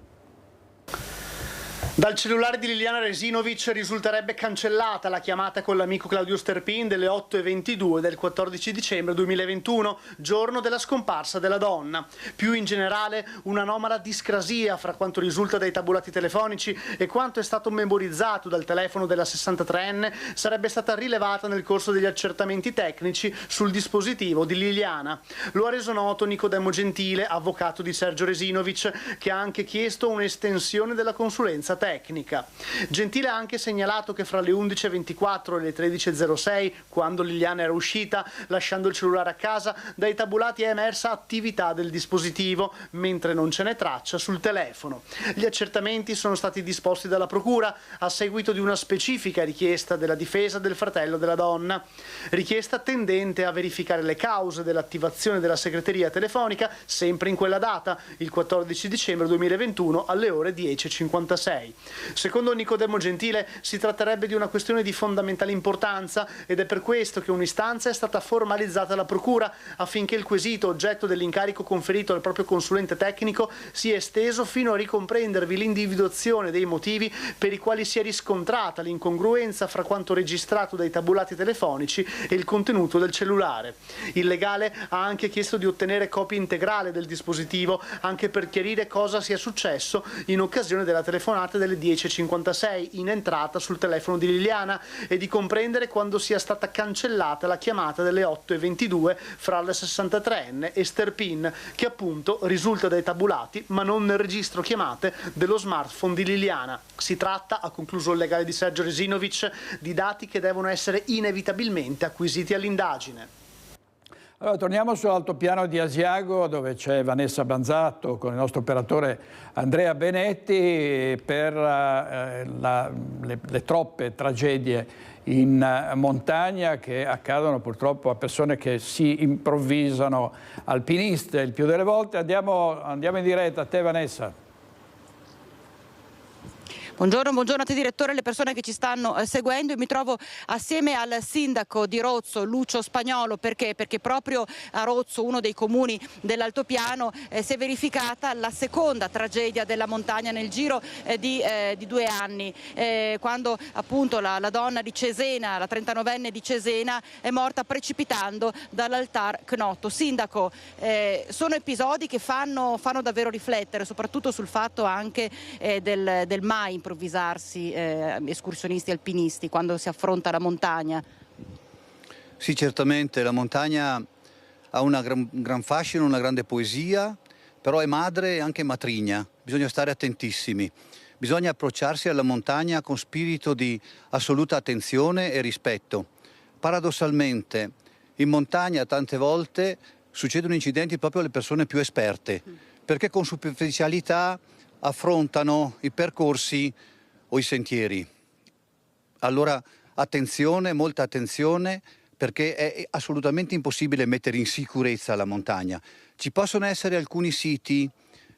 [SPEAKER 14] Dal cellulare di Liliana Resinovic risulterebbe cancellata la chiamata con l'amico Claudio Sterpin delle 8:22 del 14 dicembre 2021, giorno della scomparsa della donna. Più in generale, un'anomala discrasia fra quanto risulta dai tabulati telefonici e quanto è stato memorizzato dal telefono della 63enne sarebbe stata rilevata nel corso degli accertamenti tecnici sul dispositivo di Liliana. Lo ha reso noto Nicodemo Gentile, avvocato di Sergio Resinovic, che ha anche chiesto un'estensione della consulenza tecnica. Gentile ha anche segnalato che fra le 11:24 e le 13:06, quando Liliana era uscita, lasciando il cellulare a casa, dai tabulati è emersa attività del dispositivo, mentre non ce n'è traccia sul telefono. Gli accertamenti sono stati disposti dalla Procura a seguito di una specifica richiesta della difesa del fratello della donna. Richiesta tendente a verificare le cause dell'attivazione della segreteria telefonica sempre in quella data, il 14 dicembre 2021 alle ore 10:56. Secondo Nicodemo Gentile si tratterebbe di una questione di fondamentale importanza ed è per questo che un'istanza è stata formalizzata alla Procura affinché il quesito oggetto dell'incarico conferito al proprio consulente tecnico sia esteso fino a ricomprendervi l'individuazione dei motivi per i quali si è riscontrata l'incongruenza fra quanto registrato dai tabulati telefonici e il contenuto del cellulare. Il legale ha anche chiesto di ottenere copia integrale del dispositivo anche per chiarire cosa sia successo in occasione della telefonata delle 10:56 in entrata sul telefono di Liliana e di comprendere quando sia stata cancellata la chiamata delle 8:22 fra la 63enne e Sterpin, che appunto risulta dai tabulati ma non nel registro chiamate dello smartphone di Liliana. Si tratta, ha concluso il legale di Sergio Resinovic, di dati che devono essere inevitabilmente acquisiti all'indagine.
[SPEAKER 1] Allora, torniamo sull'altopiano di Asiago, dove c'è Vanessa Banzatto con il nostro operatore Andrea Benetti per le troppe tragedie in montagna che accadono purtroppo a persone che si improvvisano alpiniste il più delle volte. Andiamo in diretta. A te, Vanessa.
[SPEAKER 12] Buongiorno a te direttore e alle persone che ci stanno seguendo. Io mi trovo assieme al sindaco di Rozzo, Lucio Spagnolo, perché proprio a Rozzo, uno dei comuni dell'altopiano, si è verificata la seconda tragedia della montagna nel giro di 2 anni, quando appunto la donna di Cesena, la 39enne di Cesena, è morta precipitando dall'Altar Cnotto. Sindaco, sono episodi che fanno davvero riflettere, soprattutto sul fatto anche del mai improvvisarsi escursionisti alpinisti quando si affronta la montagna.
[SPEAKER 15] Sì, certamente la montagna ha una gran fascino, una grande poesia, però è madre e anche matrigna, bisogna stare attentissimi, bisogna approcciarsi alla montagna con spirito di assoluta attenzione e rispetto. Paradossalmente in montagna tante volte succedono incidenti proprio alle persone più esperte, perché con superficialità affrontano i percorsi o i sentieri. Allora attenzione, molta attenzione, perché è assolutamente impossibile mettere in sicurezza la montagna. Ci possono essere alcuni siti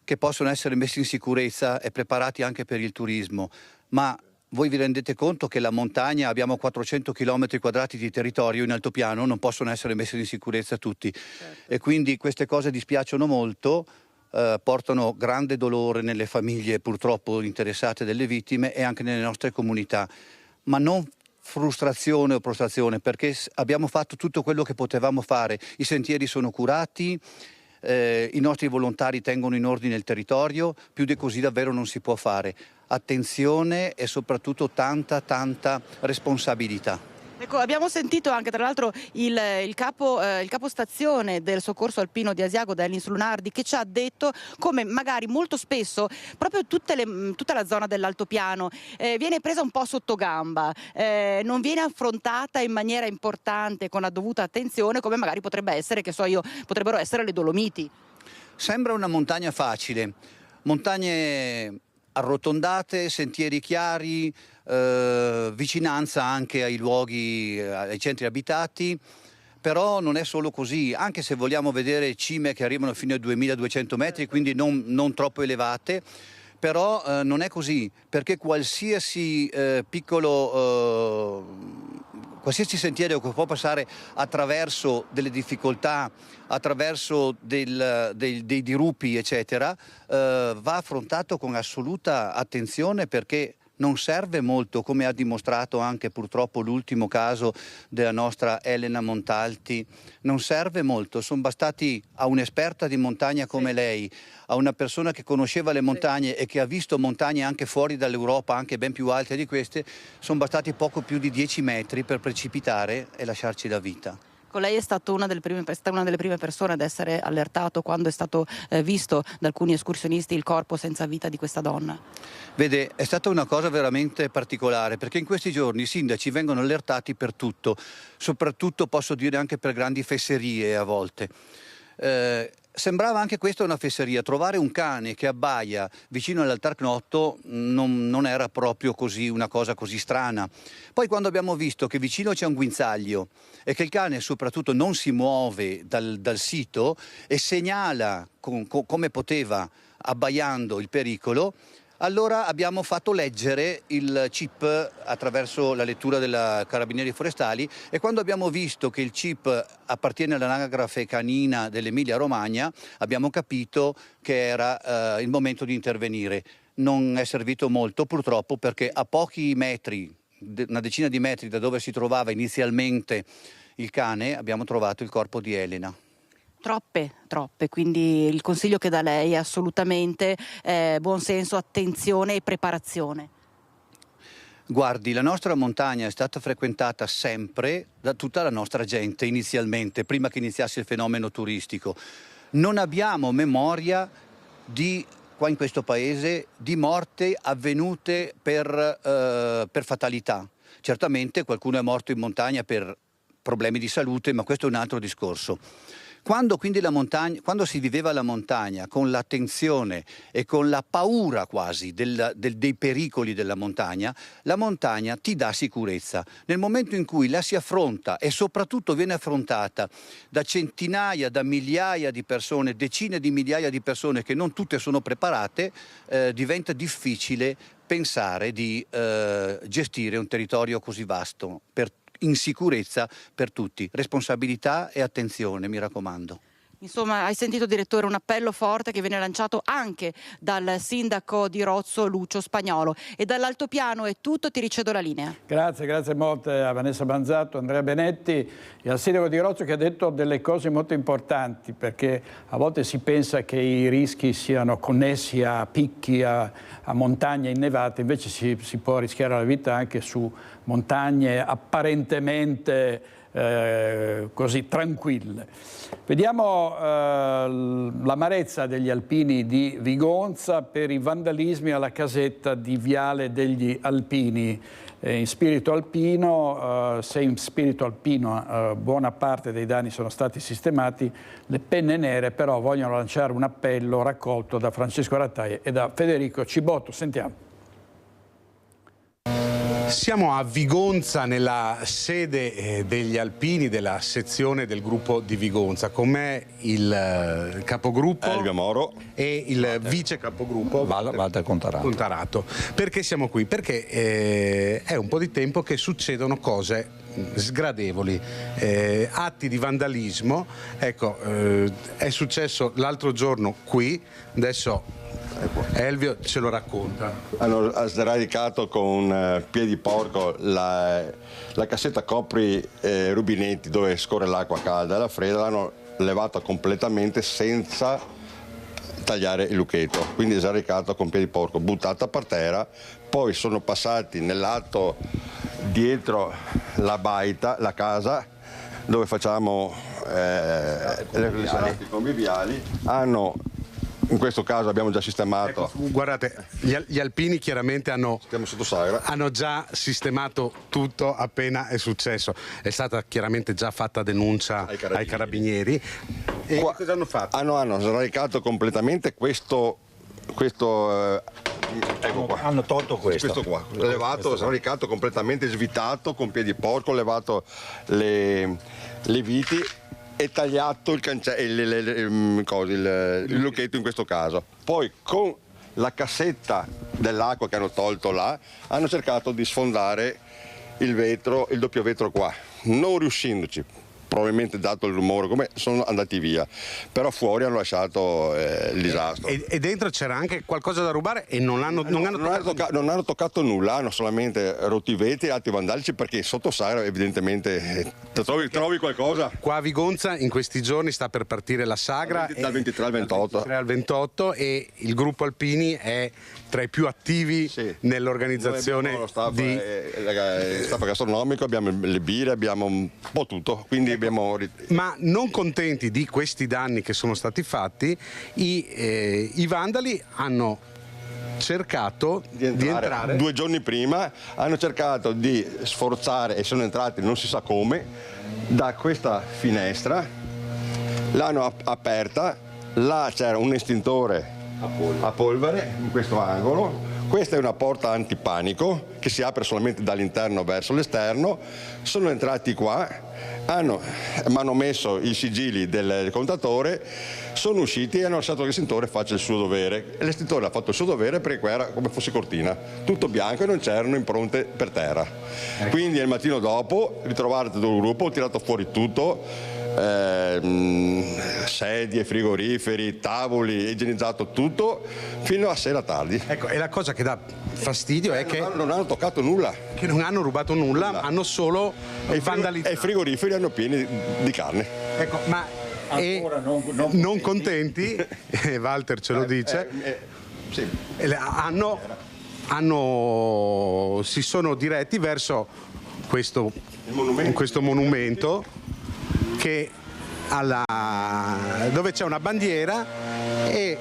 [SPEAKER 15] che possono essere messi in sicurezza e preparati anche per il turismo, ma voi vi rendete conto che la montagna, abbiamo 400 km quadrati di territorio in altopiano, non possono essere messi in sicurezza tutti. Certo. E quindi queste cose dispiacciono molto, portano grande dolore nelle famiglie purtroppo interessate delle vittime e anche nelle nostre comunità, ma non frustrazione o prostrazione, perché abbiamo fatto tutto quello che potevamo fare. I sentieri sono curati, i nostri volontari tengono in ordine il territorio, più di così davvero non si può fare. Attenzione e soprattutto tanta responsabilità.
[SPEAKER 12] Ecco, abbiamo sentito anche tra l'altro il capostazione del soccorso alpino di Asiago, Ellis Lunardi, che ci ha detto come magari molto spesso proprio tutta la zona dell'altopiano viene presa un po' sotto gamba, non viene affrontata in maniera importante con la dovuta attenzione, come magari potrebbero essere le Dolomiti.
[SPEAKER 15] Sembra una montagna facile, montagne arrotondate, sentieri chiari, vicinanza anche ai luoghi, ai centri abitati, però non è solo così, anche se vogliamo vedere cime che arrivano fino a 2200 metri, quindi non troppo elevate, però non è così, perché qualsiasi qualsiasi sentiero che può passare attraverso delle difficoltà, attraverso dei dirupi, eccetera, va affrontato con assoluta attenzione, perché non serve molto, come ha dimostrato anche purtroppo l'ultimo caso della nostra Elena Montalti, non serve molto, sono bastati a un'esperta di montagna come lei, a una persona che conosceva le montagne e che ha visto montagne anche fuori dall'Europa, anche ben più alte di queste, sono bastati poco più di 10 metri per precipitare e lasciarci la vita.
[SPEAKER 12] Con lei è stata una delle prime persone ad essere allertato quando è stato visto da alcuni escursionisti il corpo senza vita di questa donna.
[SPEAKER 15] Vede, è stata una cosa veramente particolare, perché in questi giorni i sindaci vengono allertati per tutto, soprattutto posso dire anche per grandi fesserie a volte. Sembrava anche questa una fesseria, trovare un cane che abbaia vicino all'Altar Knotto non era proprio così una cosa così strana. Poi quando abbiamo visto che vicino c'è un guinzaglio e che il cane soprattutto non si muove dal sito e segnala come poteva abbaiando il pericolo, allora abbiamo fatto leggere il chip attraverso la lettura della Carabinieri Forestali, e quando abbiamo visto che il chip appartiene all'anagrafe canina dell'Emilia Romagna abbiamo capito che era il momento di intervenire. Non è servito molto purtroppo, perché a pochi metri, una decina di metri da dove si trovava inizialmente il cane, abbiamo trovato il corpo di Elena.
[SPEAKER 12] Troppe, quindi il consiglio che dà lei è assolutamente buon senso, attenzione e preparazione.
[SPEAKER 15] Guardi, la nostra montagna è stata frequentata sempre da tutta la nostra gente inizialmente, prima che iniziasse il fenomeno turistico. Non abbiamo memoria qua in questo paese di morti avvenute per fatalità. Certamente qualcuno è morto in montagna per problemi di salute, ma questo è un altro discorso. Quando si viveva la montagna con l'attenzione e con la paura quasi dei pericoli della montagna, la montagna ti dà sicurezza. Nel momento in cui la si affronta, e soprattutto viene affrontata da centinaia, da migliaia di persone, decine di migliaia di persone che non tutte sono preparate, diventa difficile pensare di gestire un territorio così vasto in sicurezza per tutti. Responsabilità e attenzione, mi raccomando.
[SPEAKER 12] Insomma, hai sentito, direttore, un appello forte che viene lanciato anche dal sindaco di Rozzo, Lucio Spagnolo. E dall'altopiano è tutto, ti ricedo la linea.
[SPEAKER 1] Grazie molte a Vanessa Banzatto, Andrea Benetti e al sindaco di Rozzo, che ha detto delle cose molto importanti, perché a volte si pensa che i rischi siano connessi a picchi, a montagne innevate, invece si può rischiare la vita anche su montagne apparentemente così tranquille. Vediamo l'amarezza degli alpini di Vigonza per i vandalismi alla casetta di Viale degli Alpini. In spirito alpino, se in spirito alpino buona parte dei danni sono stati sistemati, le penne nere però vogliono lanciare un appello raccolto da Francesco Rattaglia e da Federico Cibotto. Sentiamo.
[SPEAKER 16] Siamo a Vigonza, nella sede degli alpini della sezione del gruppo di Vigonza. Con me il capogruppo
[SPEAKER 17] Elvio Moro
[SPEAKER 16] e il vice capogruppo
[SPEAKER 17] Walter
[SPEAKER 16] Contarato. Perché siamo qui? Perché è un po' di tempo che succedono cose sgradevoli, atti di vandalismo. Ecco, è successo l'altro giorno qui, adesso Elvio ce lo racconta.
[SPEAKER 17] hanno sradicato con piedi porco la cassetta copri rubinetti dove scorre l'acqua calda e la fredda, l'hanno levata completamente senza tagliare il lucchetto, quindi sradicato con piedi porco, buttata per terra. Poi sono passati nel lato dietro la baita, la casa dove facciamo le serate conviviali, in questo caso abbiamo già sistemato.
[SPEAKER 16] Ecco, guardate, gli alpini chiaramente hanno già sistemato tutto appena è successo. È stata chiaramente già fatta denuncia ai carabinieri. E cosa hanno fatto?
[SPEAKER 17] Hanno sradicato completamente questo ecco qua.
[SPEAKER 18] Hanno tolto questo
[SPEAKER 17] qua, levato, sradicato completamente, svitato con piedi porco, levato le viti e tagliato il lucchetto in questo caso. Poi con la cassetta dell'acqua che hanno tolto là hanno cercato di sfondare il vetro, il doppio vetro qua, non riuscendoci. Probabilmente dato il rumore come sono andati via, però fuori hanno lasciato il disastro.
[SPEAKER 16] E dentro c'era anche qualcosa da rubare e non hanno
[SPEAKER 17] toccato nulla, hanno solamente rotto i vetri e altri vandalici, perché sotto Sagra evidentemente trovi qualcosa.
[SPEAKER 16] Qua a Vigonza in questi giorni sta per partire la Sagra
[SPEAKER 17] dal 23 al 28.
[SPEAKER 16] Dal 23 al 28 e il gruppo Alpini è tra i più attivi nell'organizzazione
[SPEAKER 17] di staff gastronomico, abbiamo le birre, abbiamo un po' tutto, quindi
[SPEAKER 16] Ma non contenti di questi danni che sono stati fatti, i vandali hanno cercato di entrare
[SPEAKER 17] 2 giorni prima, hanno cercato di sforzare e sono entrati non si sa come da questa finestra, l'hanno aperta, là c'era un estintore a polvere in questo angolo. Questa è una porta antipanico che si apre solamente dall'interno verso l'esterno. Sono entrati qua, hanno messo i sigilli del contatore, sono usciti e hanno lasciato che l'estintore faccia il suo dovere. L'estintore ha fatto il suo dovere perché qua era come fosse cortina, tutto bianco e non c'erano impronte per terra. Quindi il mattino dopo, ritrovato tutto il gruppo, ho tirato fuori tutto, sedie, frigoriferi, tavoli, igienizzato tutto fino a sera tardi.
[SPEAKER 16] Ecco, e la cosa che dà fastidio è che
[SPEAKER 17] non hanno toccato nulla,
[SPEAKER 16] che non hanno rubato nulla, hanno solo vandalizzato.
[SPEAKER 17] E i frigoriferi hanno pieni di carne.
[SPEAKER 16] Ecco, ma non contenti, Walter ce lo dice,
[SPEAKER 17] sì.
[SPEAKER 16] Si sono diretti verso questo monumento che dove c'è una bandiera e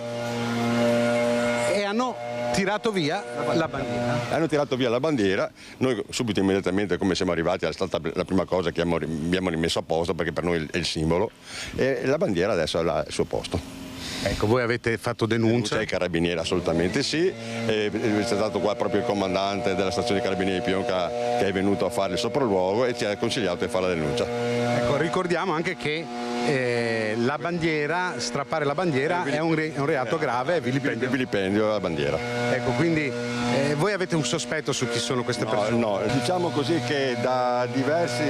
[SPEAKER 16] hanno tirato via la bandiera.
[SPEAKER 17] Hanno tirato via la bandiera, noi subito immediatamente come siamo arrivati è stata la prima cosa che abbiamo rimesso a posto, perché per noi è il simbolo, e la bandiera adesso ha il suo posto.
[SPEAKER 16] Ecco, voi avete fatto denuncia?
[SPEAKER 17] Ai carabinieri assolutamente sì, c'è stato qua proprio il comandante della stazione dei carabinieri di Pionca che è venuto a fare il sopralluogo e ci ha consigliato di fare la denuncia.
[SPEAKER 16] Ecco, ricordiamo anche che la bandiera, strappare la bandiera è un reato grave, è
[SPEAKER 17] vilipendio alla bandiera.
[SPEAKER 16] Ecco, quindi voi avete un sospetto su chi sono queste persone?
[SPEAKER 17] No, diciamo così che da diversi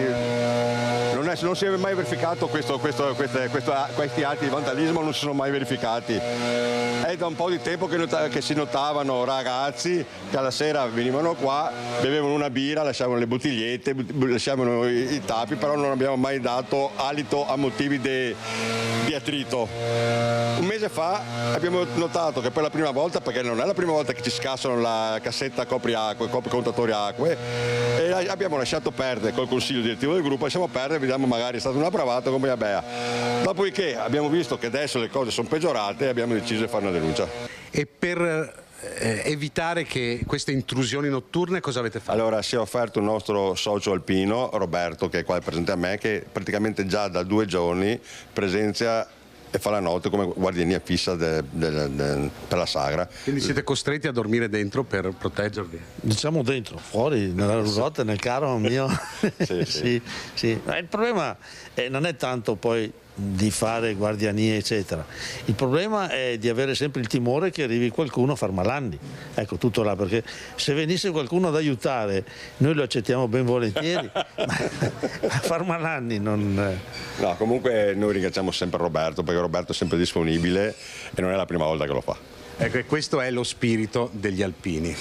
[SPEAKER 17] non si è mai verificato questi atti di vandalismo, non si sono mai verificati. È da un po' di tempo che si notavano ragazzi che alla sera venivano qua, bevevano una birra, lasciavano le bottigliette, lasciavano i tappi, però non abbiamo mai dato alito a motivi di attrito. Un mese fa abbiamo notato che per la prima volta, perché non è la prima volta che ci scassano la cassetta copriacque, contatori acque, e abbiamo lasciato perdere col consiglio direttivo del gruppo, lasciamo perdere, vediamo magari è stata una bravata come Abea. Dopodiché abbiamo visto che adesso le cose sono peggiorate e abbiamo deciso di fare una denuncia.
[SPEAKER 16] E per evitare che queste intrusioni notturne cosa avete fatto?
[SPEAKER 17] Allora si è offerto un nostro socio alpino, Roberto, che è qua presente a me, che praticamente già da 2 giorni presenzia e fa la notte come guardiania fissa per la sagra.
[SPEAKER 16] Quindi siete costretti a dormire dentro per proteggervi?
[SPEAKER 18] Diciamo dentro, fuori, nella roulotte, nel carro mio. Sì. Ma il problema non è tanto poi di fare guardianie eccetera, il problema è di avere sempre il timore che arrivi qualcuno a far malanni, ecco, tutto là, perché se venisse qualcuno ad aiutare noi lo accettiamo ben volentieri, ma a far malanni non...
[SPEAKER 17] No, comunque noi ringraziamo sempre Roberto, perché Roberto è sempre disponibile e non è la prima volta che lo fa.
[SPEAKER 16] Ecco, e questo è lo spirito degli alpini.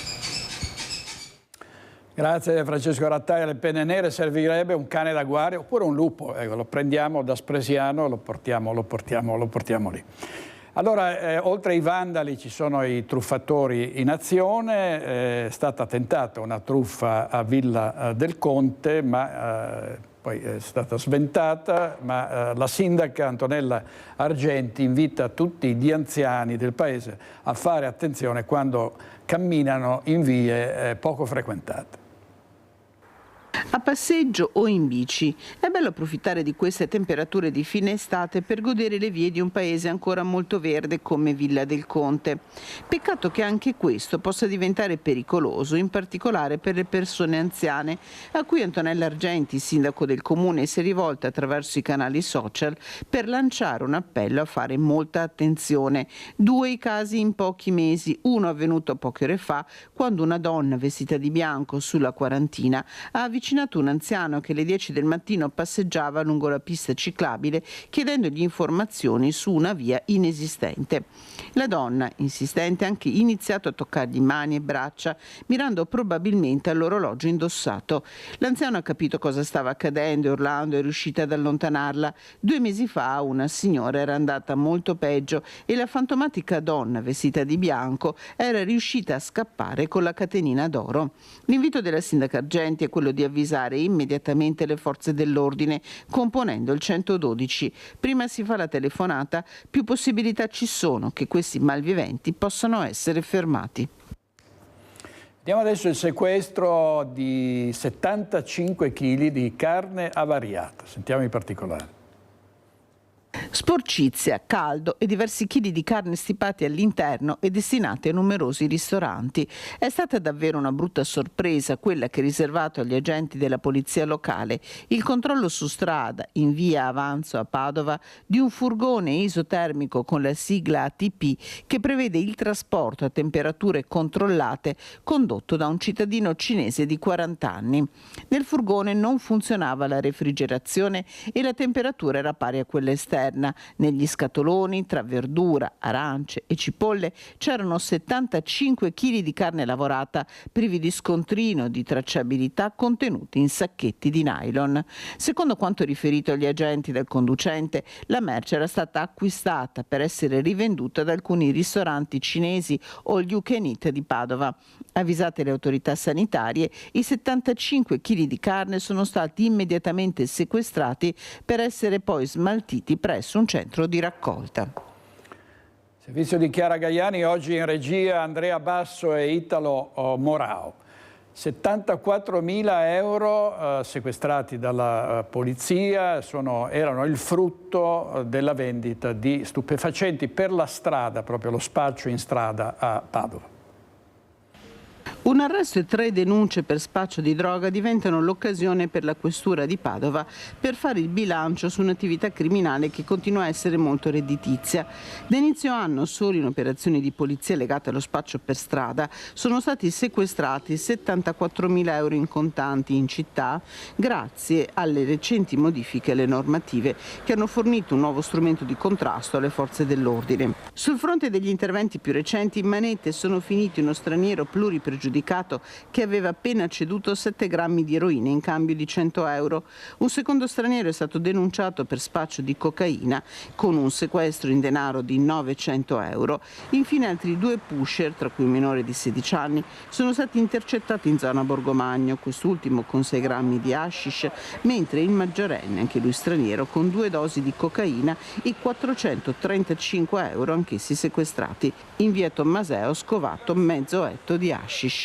[SPEAKER 1] Grazie Francesco Rattaglia. Le penne nere servirebbe un cane da guardia oppure un lupo, ecco, lo prendiamo da Spresiano e lo portiamo lì. Allora, oltre ai vandali ci sono i truffatori in azione, è stata tentata una truffa a Villa del Conte, ma poi è stata sventata, ma la sindaca Antonella Argenti invita tutti gli anziani del paese a fare attenzione quando camminano in vie poco frequentate.
[SPEAKER 19] A passeggio o in bici. È bello approfittare di queste temperature di fine estate per godere le vie di un paese ancora molto verde come Villa del Conte. Peccato che anche questo possa diventare pericoloso, in particolare per le persone anziane, a cui Antonella Argenti, sindaco del comune, si è rivolta attraverso i canali social per lanciare un appello a fare molta attenzione. 2 i casi in pochi mesi, uno avvenuto poche ore fa, quando una donna vestita di bianco sulla quarantina ha avvicinato un anziano che alle 10 del mattino passeggiava lungo la pista ciclabile chiedendogli informazioni su una via inesistente. La donna, insistente, ha anche iniziato a toccargli mani e braccia, mirando probabilmente all'orologio indossato. L'anziano ha capito cosa stava accadendo e urlando è riuscita ad allontanarla. 2 mesi fa una signora era andata molto peggio e la fantomatica donna vestita di bianco era riuscita a scappare con la catenina d'oro. L'invito della sindaca Argenti è quello di avvisare immediatamente le forze dell'ordine componendo il 112. Prima si fa la telefonata, più possibilità ci sono che questi malviventi possano essere fermati.
[SPEAKER 1] Vediamo adesso il sequestro di 75 kg di carne avariata. Sentiamo i particolari.
[SPEAKER 19] Sporcizia, caldo e diversi chili di carne stipati all'interno e destinati a numerosi ristoranti. È stata davvero una brutta sorpresa quella che ha riservato agli agenti della polizia locale il controllo su strada in via Avanzo a Padova di un furgone isotermico con la sigla ATP che prevede il trasporto a temperature controllate condotto da un cittadino cinese di 40 anni. Nel furgone non funzionava la refrigerazione e la temperatura era pari a quella esterna. Negli scatoloni, tra verdura, arance e cipolle, c'erano 75 kg di carne lavorata privi di scontrino, di tracciabilità, contenuti in sacchetti di nylon. Secondo quanto riferito agli agenti dal conducente, la merce era stata acquistata per essere rivenduta da alcuni ristoranti cinesi all you can eat di Padova. Avvisate le autorità sanitarie, i 75 kg di carne sono stati immediatamente sequestrati per essere poi smaltiti presso un centro di raccolta.
[SPEAKER 1] Servizio di Chiara Gaiani, oggi in regia Andrea Basso e Italo Morao. 74.000 euro sequestrati dalla polizia erano il frutto della vendita di stupefacenti per la strada, proprio lo spaccio in strada a Padova.
[SPEAKER 19] Un arresto e 3 denunce per spaccio di droga diventano l'occasione per la questura di Padova per fare il bilancio su un'attività criminale che continua a essere molto redditizia. Da inizio anno, solo in operazioni di polizia legate allo spaccio per strada, sono stati sequestrati 74.000 euro in contanti in città grazie alle recenti modifiche alle normative che hanno fornito un nuovo strumento di contrasto alle forze dell'ordine. Sul fronte degli interventi più recenti, in manette sono finiti uno straniero pluripregiudicato che aveva appena ceduto 7 grammi di eroina in cambio di 100 euro. Un secondo straniero è stato denunciato per spaccio di cocaina con un sequestro in denaro di 900 euro. Infine altri 2 pusher, tra cui un minore di 16 anni, sono stati intercettati in zona Borgomagno, quest'ultimo con 6 grammi di hashish, mentre il maggiorenne, anche lui straniero, con 2 dosi di cocaina e 435 euro anch'essi sequestrati. In via Tommaseo scovato mezzo etto di hashish.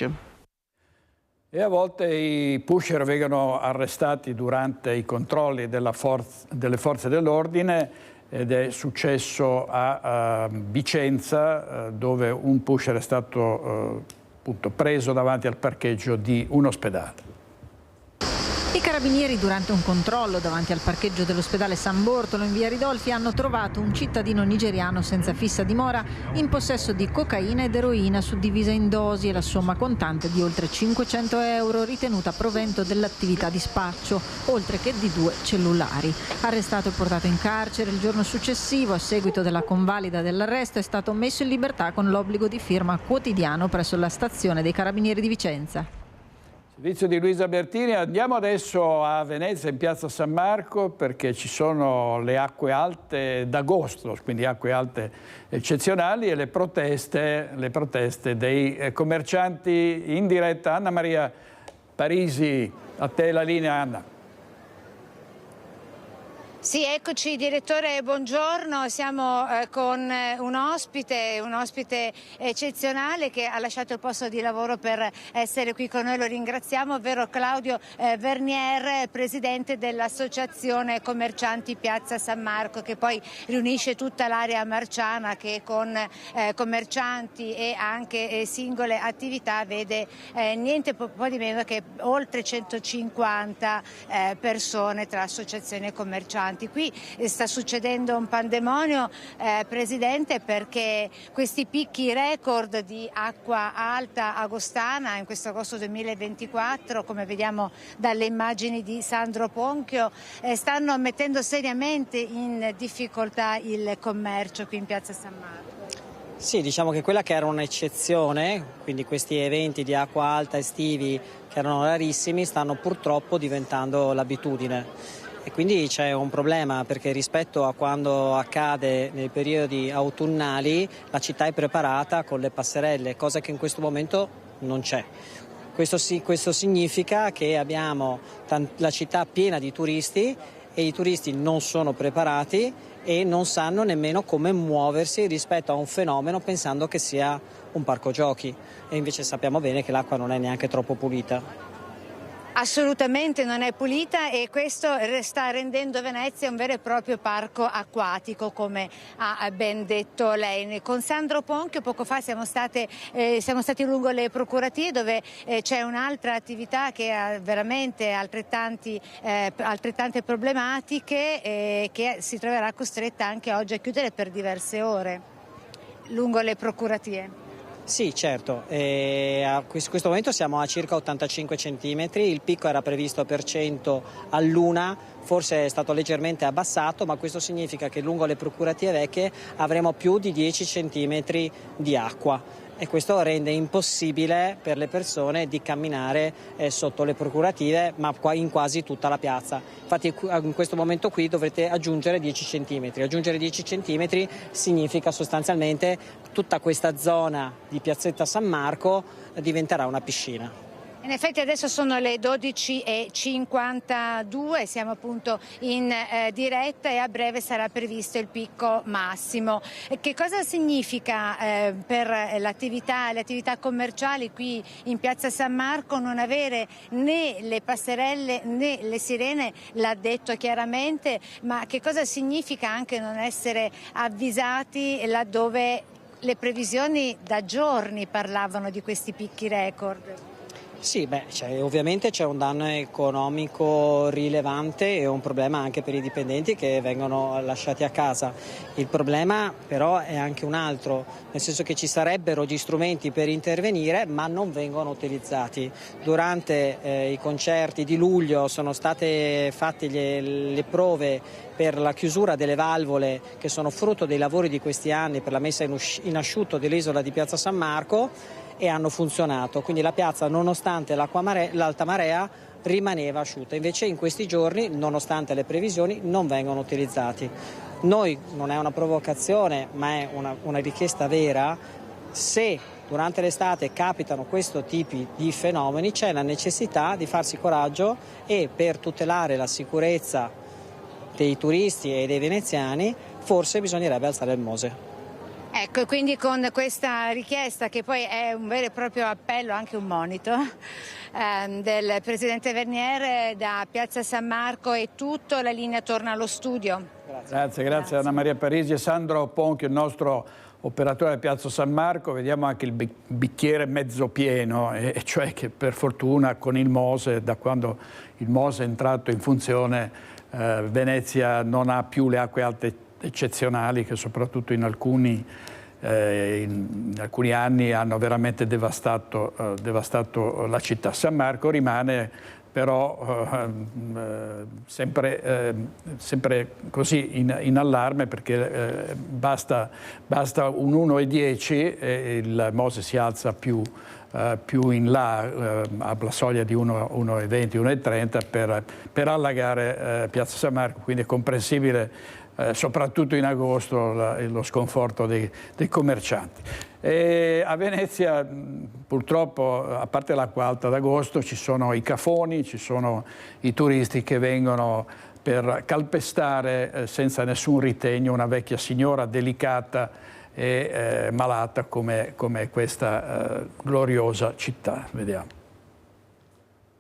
[SPEAKER 1] E a volte i pusher vengono arrestati durante i controlli delle forze dell'ordine ed è successo a Vicenza, dove un pusher è stato appunto preso davanti al parcheggio di un ospedale.
[SPEAKER 20] I carabinieri, durante un controllo davanti al parcheggio dell'ospedale San Bortolo in via Ridolfi, hanno trovato un cittadino nigeriano senza fissa dimora in possesso di cocaina ed eroina suddivisa in dosi e la somma contante di oltre 500 euro ritenuta provento dell'attività di spaccio, oltre che di 2 cellulari. Arrestato e portato in carcere il giorno successivo, a seguito della convalida dell'arresto, è stato messo in libertà con l'obbligo di firma quotidiano presso la stazione dei Carabinieri di Vicenza.
[SPEAKER 1] Servizio di Luisa Bertini. Andiamo adesso a Venezia, in piazza San Marco, perché ci sono le acque alte d'agosto, quindi acque alte eccezionali, e le proteste dei commercianti in diretta. Anna Maria Parisi, a te la linea, Anna.
[SPEAKER 21] Sì, eccoci direttore, buongiorno. Siamo con un ospite eccezionale che ha lasciato il posto di lavoro per essere qui con noi, lo ringraziamo, ovvero Claudio Vernier, presidente dell'Associazione Commercianti Piazza San Marco, che poi riunisce tutta l'area marciana, che con commercianti e anche singole attività vede niente po' di meno che oltre 150 persone tra associazioni e commercianti. Qui sta succedendo un pandemonio, Presidente, perché questi picchi record di acqua alta agostana in questo agosto 2024, come vediamo dalle immagini di Sandro Ponchio, stanno mettendo seriamente in difficoltà il commercio qui in piazza San Marco.
[SPEAKER 22] Sì, diciamo che quella che era un'eccezione, quindi questi eventi di acqua alta estivi che erano rarissimi, stanno purtroppo diventando l'abitudine. E quindi c'è un problema, perché rispetto a quando accade nei periodi autunnali la città è preparata con le passerelle, cosa che in questo momento non c'è. Questo significa che abbiamo la città piena di turisti e i turisti non sono preparati e non sanno nemmeno come muoversi rispetto a un fenomeno pensando che sia un parco giochi, e invece sappiamo bene che l'acqua non è neanche troppo pulita.
[SPEAKER 21] Assolutamente non è pulita, e questo sta rendendo Venezia un vero e proprio parco acquatico, come ha ben detto lei. Con Sandro Ponchio poco fa siamo stati lungo le procuratie, dove c'è un'altra attività che ha veramente altrettante problematiche, che si troverà costretta anche oggi a chiudere per diverse ore lungo le procuratie.
[SPEAKER 22] Sì, certo, a questo momento siamo a circa 85 cm, il picco era previsto per 100 all'una, forse è stato leggermente abbassato, ma questo significa che lungo le procuratie vecchie avremo più di 10 cm di acqua. E questo rende impossibile per le persone di camminare sotto le procurative, ma in quasi tutta la piazza. Infatti in questo momento qui dovrete aggiungere 10 cm. Aggiungere 10 cm significa sostanzialmente tutta questa zona di piazzetta San Marco diventerà una piscina.
[SPEAKER 21] In effetti adesso sono le 12:52, siamo appunto in diretta e a breve sarà previsto il picco massimo. Che cosa significa per le attività commerciali qui in piazza San Marco non avere né le passerelle né le sirene? L'ha detto chiaramente, ma che cosa significa anche non essere avvisati laddove le previsioni da giorni parlavano di questi picchi record?
[SPEAKER 22] Sì, ovviamente c'è un danno economico rilevante e un problema anche per i dipendenti che vengono lasciati a casa. Il problema però è anche un altro, nel senso che ci sarebbero gli strumenti per intervenire ma non vengono utilizzati. Durante i concerti di luglio sono state fatte le prove per la chiusura delle valvole che sono frutto dei lavori di questi anni per la messa in asciutto dell'isola di Piazza San Marco, e hanno funzionato, quindi la piazza, nonostante l'alta marea, rimaneva asciutta. Invece in questi giorni, nonostante le previsioni, non vengono utilizzati. Noi, non è una provocazione ma è una richiesta vera, se durante l'estate capitano questo tipo di fenomeni c'è la necessità di farsi coraggio e, per tutelare la sicurezza dei turisti e dei veneziani, forse bisognerebbe alzare il Mose.
[SPEAKER 21] Ecco, quindi con questa richiesta, che poi è un vero e proprio appello, anche un monito, del Presidente Vernier, da Piazza San Marco è tutto, la linea torna allo studio.
[SPEAKER 1] Grazie Anna Maria Parisi e Sandro Ponchio, il nostro operatore da Piazza San Marco. Vediamo anche il bicchiere mezzo pieno, e cioè che per fortuna con il Mose, da quando il Mose è entrato in funzione, Venezia non ha più le acque alte eccezionali che soprattutto in alcuni anni hanno veramente devastato la città. San Marco rimane però sempre così in allarme, perché basta un 1,10 e il Mose si alza più in là, alla soglia di 1,20, 1,30 per allagare Piazza San Marco, quindi è comprensibile soprattutto in agosto lo sconforto dei commercianti. E a Venezia purtroppo, a parte l'acqua alta d'agosto, ci sono i cafoni, ci sono i turisti che vengono per calpestare senza nessun ritegno una vecchia signora delicata e malata come questa gloriosa città. Vediamo.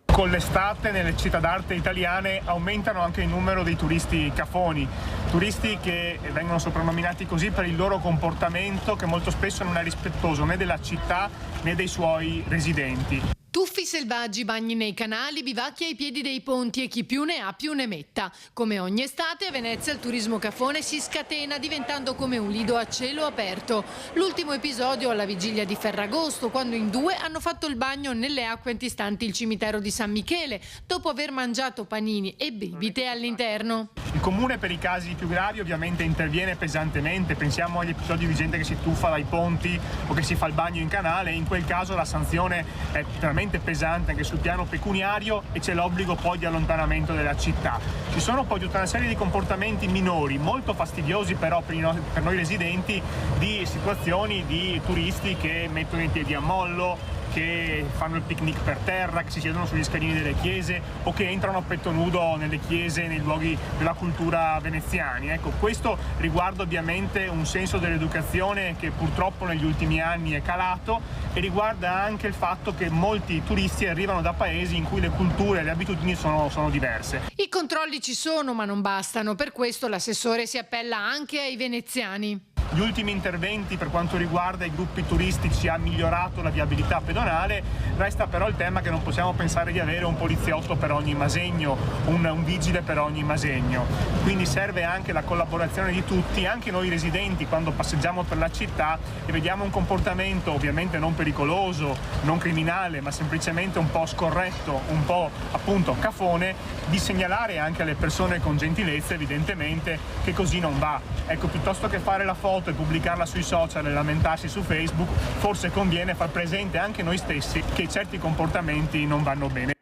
[SPEAKER 2] Con l'estate nelle città d'arte italiane aumentano anche il numero dei turisti cafoni, turisti che vengono soprannominati così per il loro comportamento, che molto spesso non è rispettoso né della città né dei suoi residenti.
[SPEAKER 4] Tuffi selvaggi, bagni nei canali, bivacchi ai piedi dei ponti e chi più ne ha più ne metta. Come ogni estate a Venezia il turismo cafone si scatena, diventando come un lido a cielo aperto. L'ultimo episodio alla vigilia di Ferragosto, quando in 2 hanno fatto il bagno nelle acque antistanti il cimitero di San Michele, dopo aver mangiato panini e bibite all'interno.
[SPEAKER 2] Il comune per i casi più gravi ovviamente interviene pesantemente, pensiamo agli episodi di gente che si tuffa dai ponti o che si fa il bagno in canale. In quel caso la sanzione è veramente pesante anche sul piano pecuniario e c'è l'obbligo poi di allontanamento della città. Ci sono poi tutta una serie di comportamenti minori, molto fastidiosi però per noi residenti, di situazioni di turisti che mettono i piedi a mollo, che fanno il picnic per terra, che si siedono sugli scalini delle chiese o che entrano a petto nudo nelle chiese, nei luoghi della cultura veneziani. Ecco, questo riguarda ovviamente un senso dell'educazione che purtroppo negli ultimi anni è calato, e riguarda anche il fatto che molti turisti arrivano da paesi in cui le culture e le abitudini sono diverse.
[SPEAKER 4] I controlli ci sono ma non bastano, per questo l'assessore si appella anche ai veneziani.
[SPEAKER 2] Gli ultimi interventi per quanto riguarda i gruppi turistici ha migliorato la viabilità pedonale, resta però il tema che non possiamo pensare di avere un poliziotto per ogni masegno, un vigile per ogni masegno. Quindi serve anche la collaborazione di tutti, anche noi residenti, quando passeggiamo per la città e vediamo un comportamento ovviamente non pericoloso, non criminale, ma semplicemente un po' scorretto, un po' appunto cafone, di segnalare anche alle persone con gentilezza evidentemente che così non va. Ecco, piuttosto che fare la foto e pubblicarla sui social e lamentarsi su Facebook, forse conviene far presente anche noi stessi che certi comportamenti non vanno bene.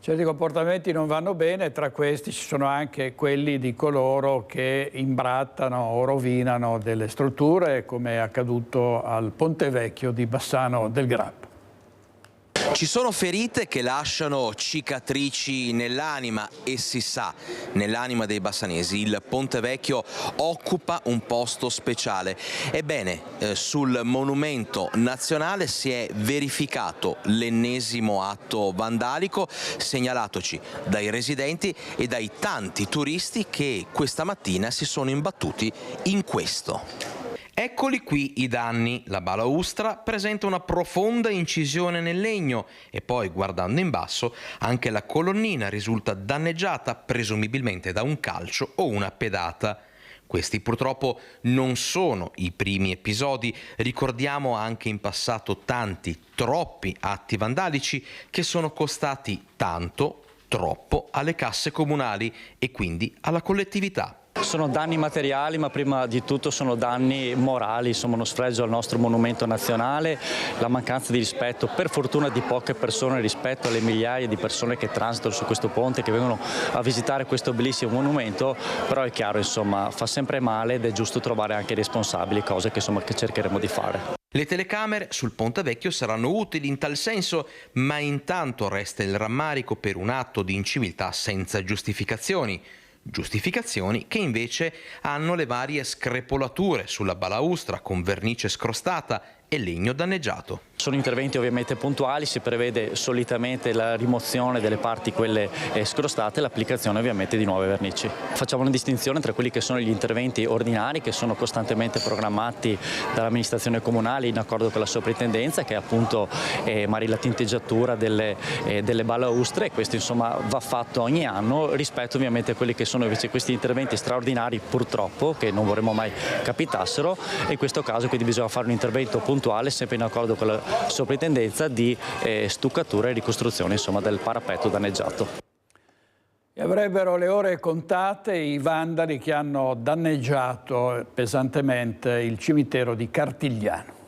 [SPEAKER 1] Certi comportamenti non vanno bene, tra questi ci sono anche quelli di coloro che imbrattano o rovinano delle strutture, come è accaduto al Ponte Vecchio di Bassano del Grappa.
[SPEAKER 23] Ci sono ferite che lasciano cicatrici nell'anima e si sa, nell'anima dei bassanesi il Ponte Vecchio occupa un posto speciale. Ebbene, sul monumento nazionale si è verificato l'ennesimo atto vandalico segnalatoci dai residenti e dai tanti turisti che questa mattina si sono imbattuti in questo. Eccoli qui i danni. La balaustra presenta una profonda incisione nel legno e poi, guardando in basso, anche la colonnina risulta danneggiata, presumibilmente da un calcio o una pedata. Questi purtroppo non sono i primi episodi, ricordiamo anche in passato tanti, troppi atti vandalici che sono costati tanto, troppo alle casse comunali e quindi alla collettività.
[SPEAKER 24] Sono danni materiali, ma prima di tutto sono danni morali, insomma uno sfregio al nostro monumento nazionale, la mancanza di rispetto, per fortuna di poche persone rispetto alle migliaia di persone che transitano su questo ponte, che vengono a visitare questo bellissimo monumento, però è chiaro, insomma, fa sempre male ed è giusto trovare anche i responsabili, cose che cercheremo di fare.
[SPEAKER 23] Le telecamere sul Ponte Vecchio saranno utili in tal senso, ma intanto resta il rammarico per un atto di inciviltà senza giustificazioni. giustificazioni che invece hanno le varie screpolature sulla balaustra con vernice scrostata e legno danneggiato.
[SPEAKER 24] Sono interventi ovviamente puntuali, si prevede solitamente la rimozione delle parti quelle scrostate e l'applicazione ovviamente di nuove vernici. Facciamo una distinzione tra quelli che sono gli interventi ordinari che sono costantemente programmati dall'amministrazione comunale in accordo con la soprintendenza, che è appunto magari la tinteggiatura delle balaustre, e questo insomma va fatto ogni anno, rispetto ovviamente a quelli che sono invece questi interventi straordinari, purtroppo, che non vorremmo mai capitassero, e in questo caso quindi bisogna fare un intervento puntuale sempre in accordo con la soprintendenza di stuccatura e ricostruzione insomma del parapetto danneggiato.
[SPEAKER 1] E avrebbero le ore contate i vandali che hanno danneggiato pesantemente il cimitero di Cartigliano.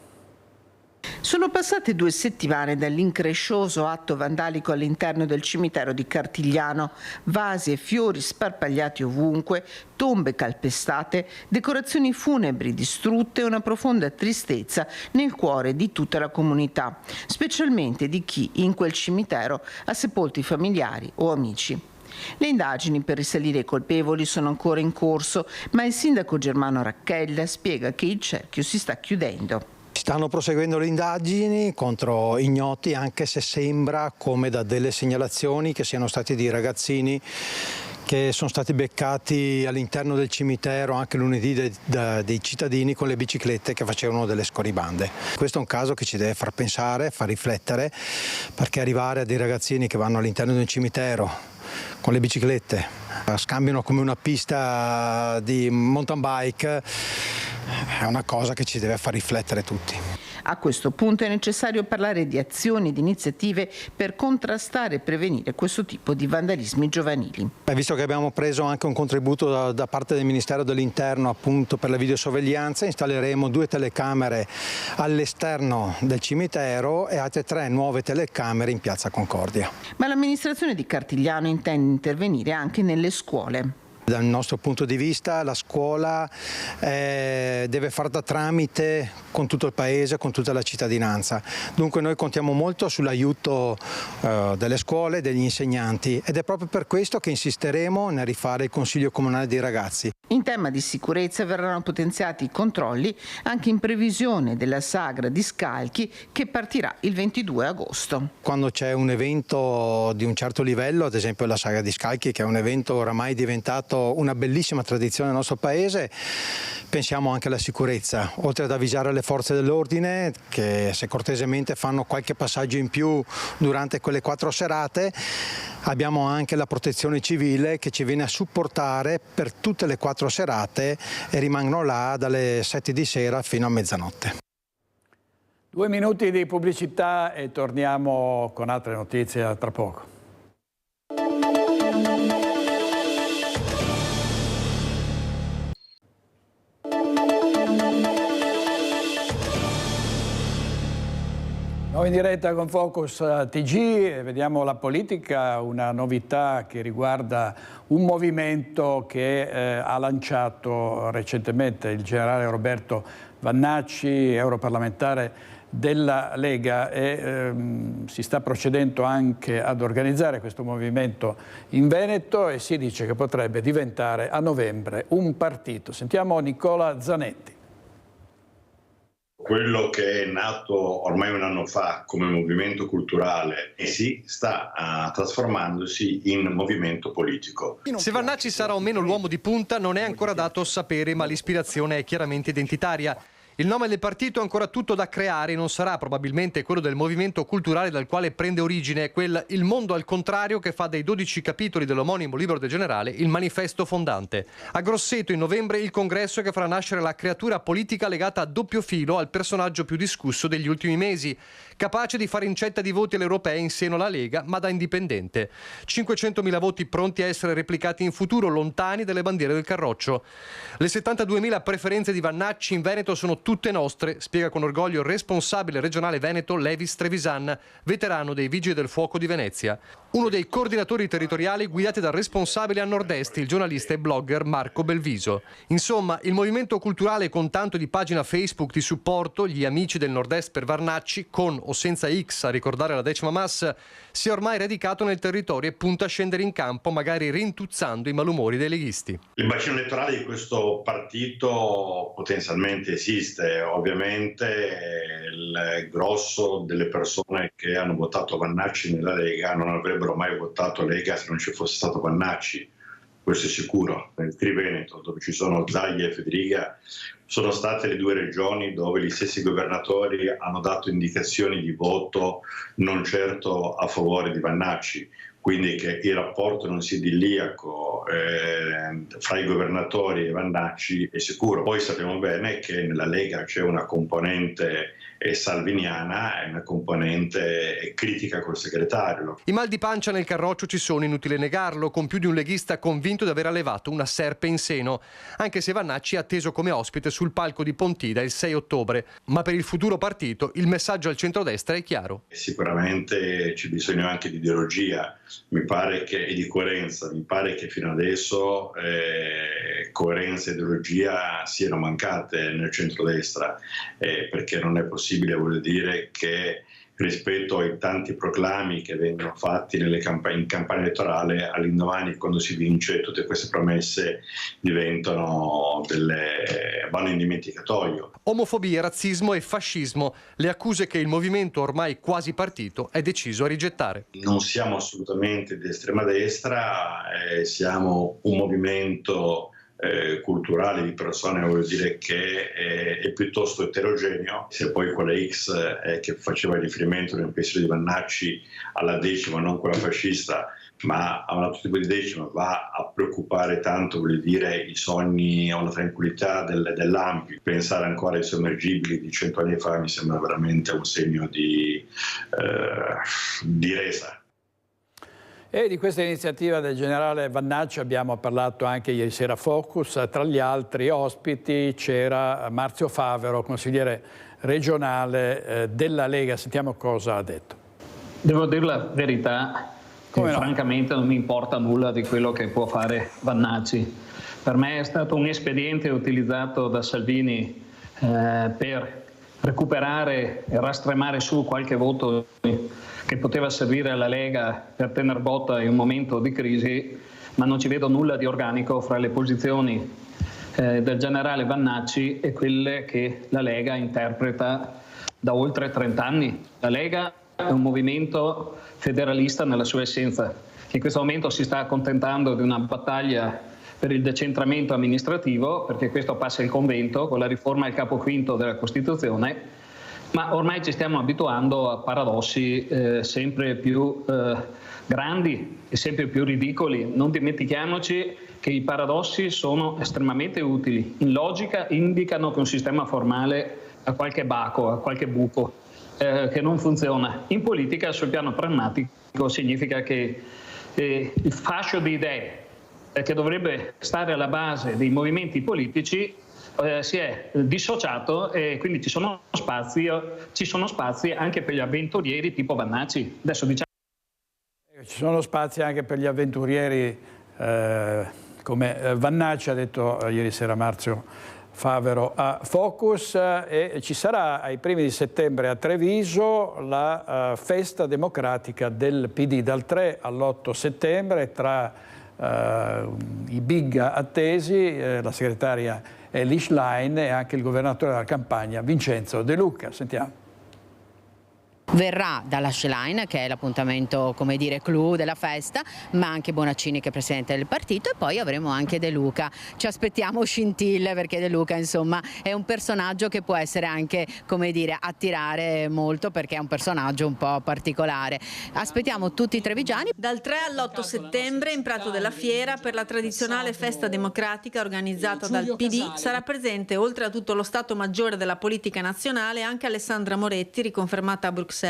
[SPEAKER 19] Sono passate 2 settimane dall'increscioso atto vandalico all'interno del cimitero di Cartigliano. Vasi e fiori sparpagliati ovunque, tombe calpestate, decorazioni funebri distrutte e una profonda tristezza nel cuore di tutta la comunità, specialmente di chi in quel cimitero ha sepolti familiari o amici. Le indagini per risalire i colpevoli sono ancora in corso, ma il sindaco Germano Racchella spiega che il cerchio si sta chiudendo.
[SPEAKER 5] Stanno proseguendo le indagini contro ignoti, anche se sembra, come da delle segnalazioni, che siano stati dei ragazzini che sono stati beccati all'interno del cimitero anche lunedì dei cittadini con le biciclette che facevano delle scorribande. Questo è un caso che ci deve far pensare, far riflettere, perché arrivare a dei ragazzini che vanno all'interno di un cimitero con le biciclette, scambiano come una pista di mountain bike, è una cosa che ci deve far riflettere tutti.
[SPEAKER 19] A questo punto è necessario parlare di azioni e di iniziative per contrastare e prevenire questo tipo di vandalismi giovanili.
[SPEAKER 5] Visto che abbiamo preso anche un contributo da parte del Ministero dell'Interno appunto per la videosorveglianza, installeremo 2 telecamere all'esterno del cimitero e altre 3 nuove telecamere in Piazza Concordia.
[SPEAKER 19] Ma l'amministrazione di Cartigliano intende intervenire anche nelle scuole.
[SPEAKER 5] Dal nostro punto di vista la scuola deve far da tramite con tutto il paese, con tutta la cittadinanza. Dunque noi contiamo molto sull'aiuto delle scuole, degli insegnanti, ed è proprio per questo che insisteremo nel rifare il Consiglio Comunale dei Ragazzi.
[SPEAKER 19] In tema di sicurezza verranno potenziati i controlli anche in previsione della sagra di Scalchi che partirà il 22 agosto.
[SPEAKER 5] Quando c'è un evento di un certo livello, ad esempio la sagra di Scalchi, che è un evento oramai diventato una bellissima tradizione nel nostro paese, pensiamo anche alla sicurezza, oltre ad avvisare le forze dell'ordine che se cortesemente fanno qualche passaggio in più durante quelle 4 serate, abbiamo anche la protezione civile che ci viene a supportare per tutte le 4 serate e rimangono là dalle 7 di sera fino a mezzanotte.
[SPEAKER 1] 2 minuti di pubblicità e torniamo con altre notizie tra poco. Noi in diretta con Focus TG vediamo la politica, una novità che riguarda un movimento che ha lanciato recentemente il generale Roberto Vannacci, europarlamentare della Lega, e si sta procedendo anche ad organizzare questo movimento in Veneto e si dice che potrebbe diventare a novembre un partito. Sentiamo Nicola Zanetti.
[SPEAKER 6] Quello che è nato ormai un anno fa come movimento culturale e si sta trasformandosi in movimento politico.
[SPEAKER 7] Se Vannacci sarà o meno l'uomo di punta non è ancora dato sapere, ma l'ispirazione è chiaramente identitaria. Il nome del partito è ancora tutto da creare e non sarà probabilmente quello del movimento culturale dal quale prende origine, quel Il Mondo al Contrario che fa dei 12 capitoli dell'omonimo libro del generale il manifesto fondante. A Grosseto in novembre il congresso che farà nascere la creatura politica legata a doppio filo al personaggio più discusso degli ultimi mesi, capace di fare incetta di voti alle europee in seno alla Lega ma da indipendente. 500.000 voti pronti a essere replicati in futuro, lontani dalle bandiere del Carroccio. Le 72.000 preferenze di Vannacci in Veneto sono tutte nostre, spiega con orgoglio il responsabile regionale veneto Levis Trevisan, veterano dei Vigili del Fuoco di Venezia. Uno dei coordinatori territoriali guidati dal responsabile a nord-est, il giornalista e blogger Marco Belviso. Insomma, il movimento culturale con tanto di pagina Facebook di supporto, gli amici del nord-est per Vannacci, con o o senza X a ricordare la 10ª Mas, sia ormai radicato nel territorio e punta a scendere in campo, magari rintuzzando i malumori dei leghisti.
[SPEAKER 6] Il bacino elettorale di questo partito potenzialmente esiste. Ovviamente il grosso delle persone che hanno votato Vannacci nella Lega non avrebbero mai votato Lega se non ci fosse stato Vannacci. Questo è sicuro. Nel Triveneto, dove ci sono Zaia e Federica, sono state le 2 regioni dove gli stessi governatori hanno dato indicazioni di voto non certo a favore di Vannacci, quindi che il rapporto non sia idilliaco fra i governatori e Vannacci è sicuro. Poi sappiamo bene che nella Lega c'è una componente salviniana e una componente critica col segretario.
[SPEAKER 7] I mal di pancia nel Carroccio ci sono, inutile negarlo, con più di un leghista convinto di aver allevato una serpe in seno, anche se Vannacci è atteso come ospite sul palco di Pontida il 6 ottobre. Ma per il futuro partito il messaggio al centrodestra è chiaro.
[SPEAKER 6] Sicuramente c'è bisogno anche di ideologia, mi pare che, e di coerenza. Mi pare che fino adesso coerenza e ideologia siano mancate nel centrodestra, perché non è possibile, voglio dire, che rispetto ai tanti proclami che vengono fatti in campagna elettorale, all'indomani, quando si vince, tutte queste promesse vanno in dimenticatoio.
[SPEAKER 7] Omofobia, razzismo e fascismo, le accuse che il movimento ormai quasi partito è deciso a rigettare.
[SPEAKER 6] Non siamo assolutamente di estrema destra, siamo un movimento culturale di persone, voglio dire, che è piuttosto eterogeneo. Se poi quella X che faceva riferimento nel pensiero di Vannacci alla 10ª, non quella fascista, ma a un altro tipo di 10ª, va a preoccupare tanto, voglio dire, i sogni o la tranquillità dell'Ampi. Pensare ancora ai sommergibili di 100 anni fa mi sembra veramente un segno di resa.
[SPEAKER 1] E di questa iniziativa del generale Vannacci abbiamo parlato anche ieri sera a Focus. Tra gli altri ospiti c'era Marzio Favero, consigliere regionale della Lega. Sentiamo cosa ha detto.
[SPEAKER 8] Devo dire la verità, francamente non mi importa nulla di quello che può fare Vannacci. Per me è stato un espediente utilizzato da Salvini per recuperare e rastremare su qualche voto che poteva servire alla Lega per tener botta in un momento di crisi, ma non ci vedo nulla di organico fra le posizioni del generale Vannacci e quelle che la Lega interpreta da oltre 30 anni. La Lega è un movimento federalista nella sua essenza, che in questo momento si sta accontentando di una battaglia per il decentramento amministrativo, perché questo passa il convento con la riforma al capo quinto della Costituzione, ma ormai ci stiamo abituando a paradossi sempre più grandi e sempre più ridicoli. Non dimentichiamoci che i paradossi sono estremamente utili. In logica indicano che un sistema formale ha qualche baco, ha qualche buco che non funziona. In politica, sul piano pragmatico, significa che il fascio di idee che dovrebbe stare alla base dei movimenti politici si è dissociato e quindi ci sono spazi anche per gli avventurieri tipo Vannacci. Adesso diciamo...
[SPEAKER 1] Ci sono spazi anche per gli avventurieri come Vannacci, ha detto ieri sera Marzio Favero a Focus, e ci sarà ai primi di settembre a Treviso la festa democratica del PD dal 3 all'8 settembre tra i big attesi, la segretaria Elly Schlein e anche il governatore della Campania Vincenzo De Luca. Sentiamo.
[SPEAKER 9] Verrà dalla Schlein, che è l'appuntamento, come dire, clou della festa, ma anche Bonaccini, che è presidente del partito, e poi avremo anche De Luca. Ci aspettiamo scintille, perché De Luca, insomma, è un personaggio che può essere anche, come dire, attirare molto, perché è un personaggio un po' particolare. Aspettiamo tutti i trevigiani.
[SPEAKER 10] Dal 3 all'8 settembre in Prato della Fiera, per la tradizionale festa democratica organizzata dal PD, sarà presente, oltre a tutto lo Stato Maggiore della politica nazionale, anche Alessandra Moretti, riconfermata a Bruxelles,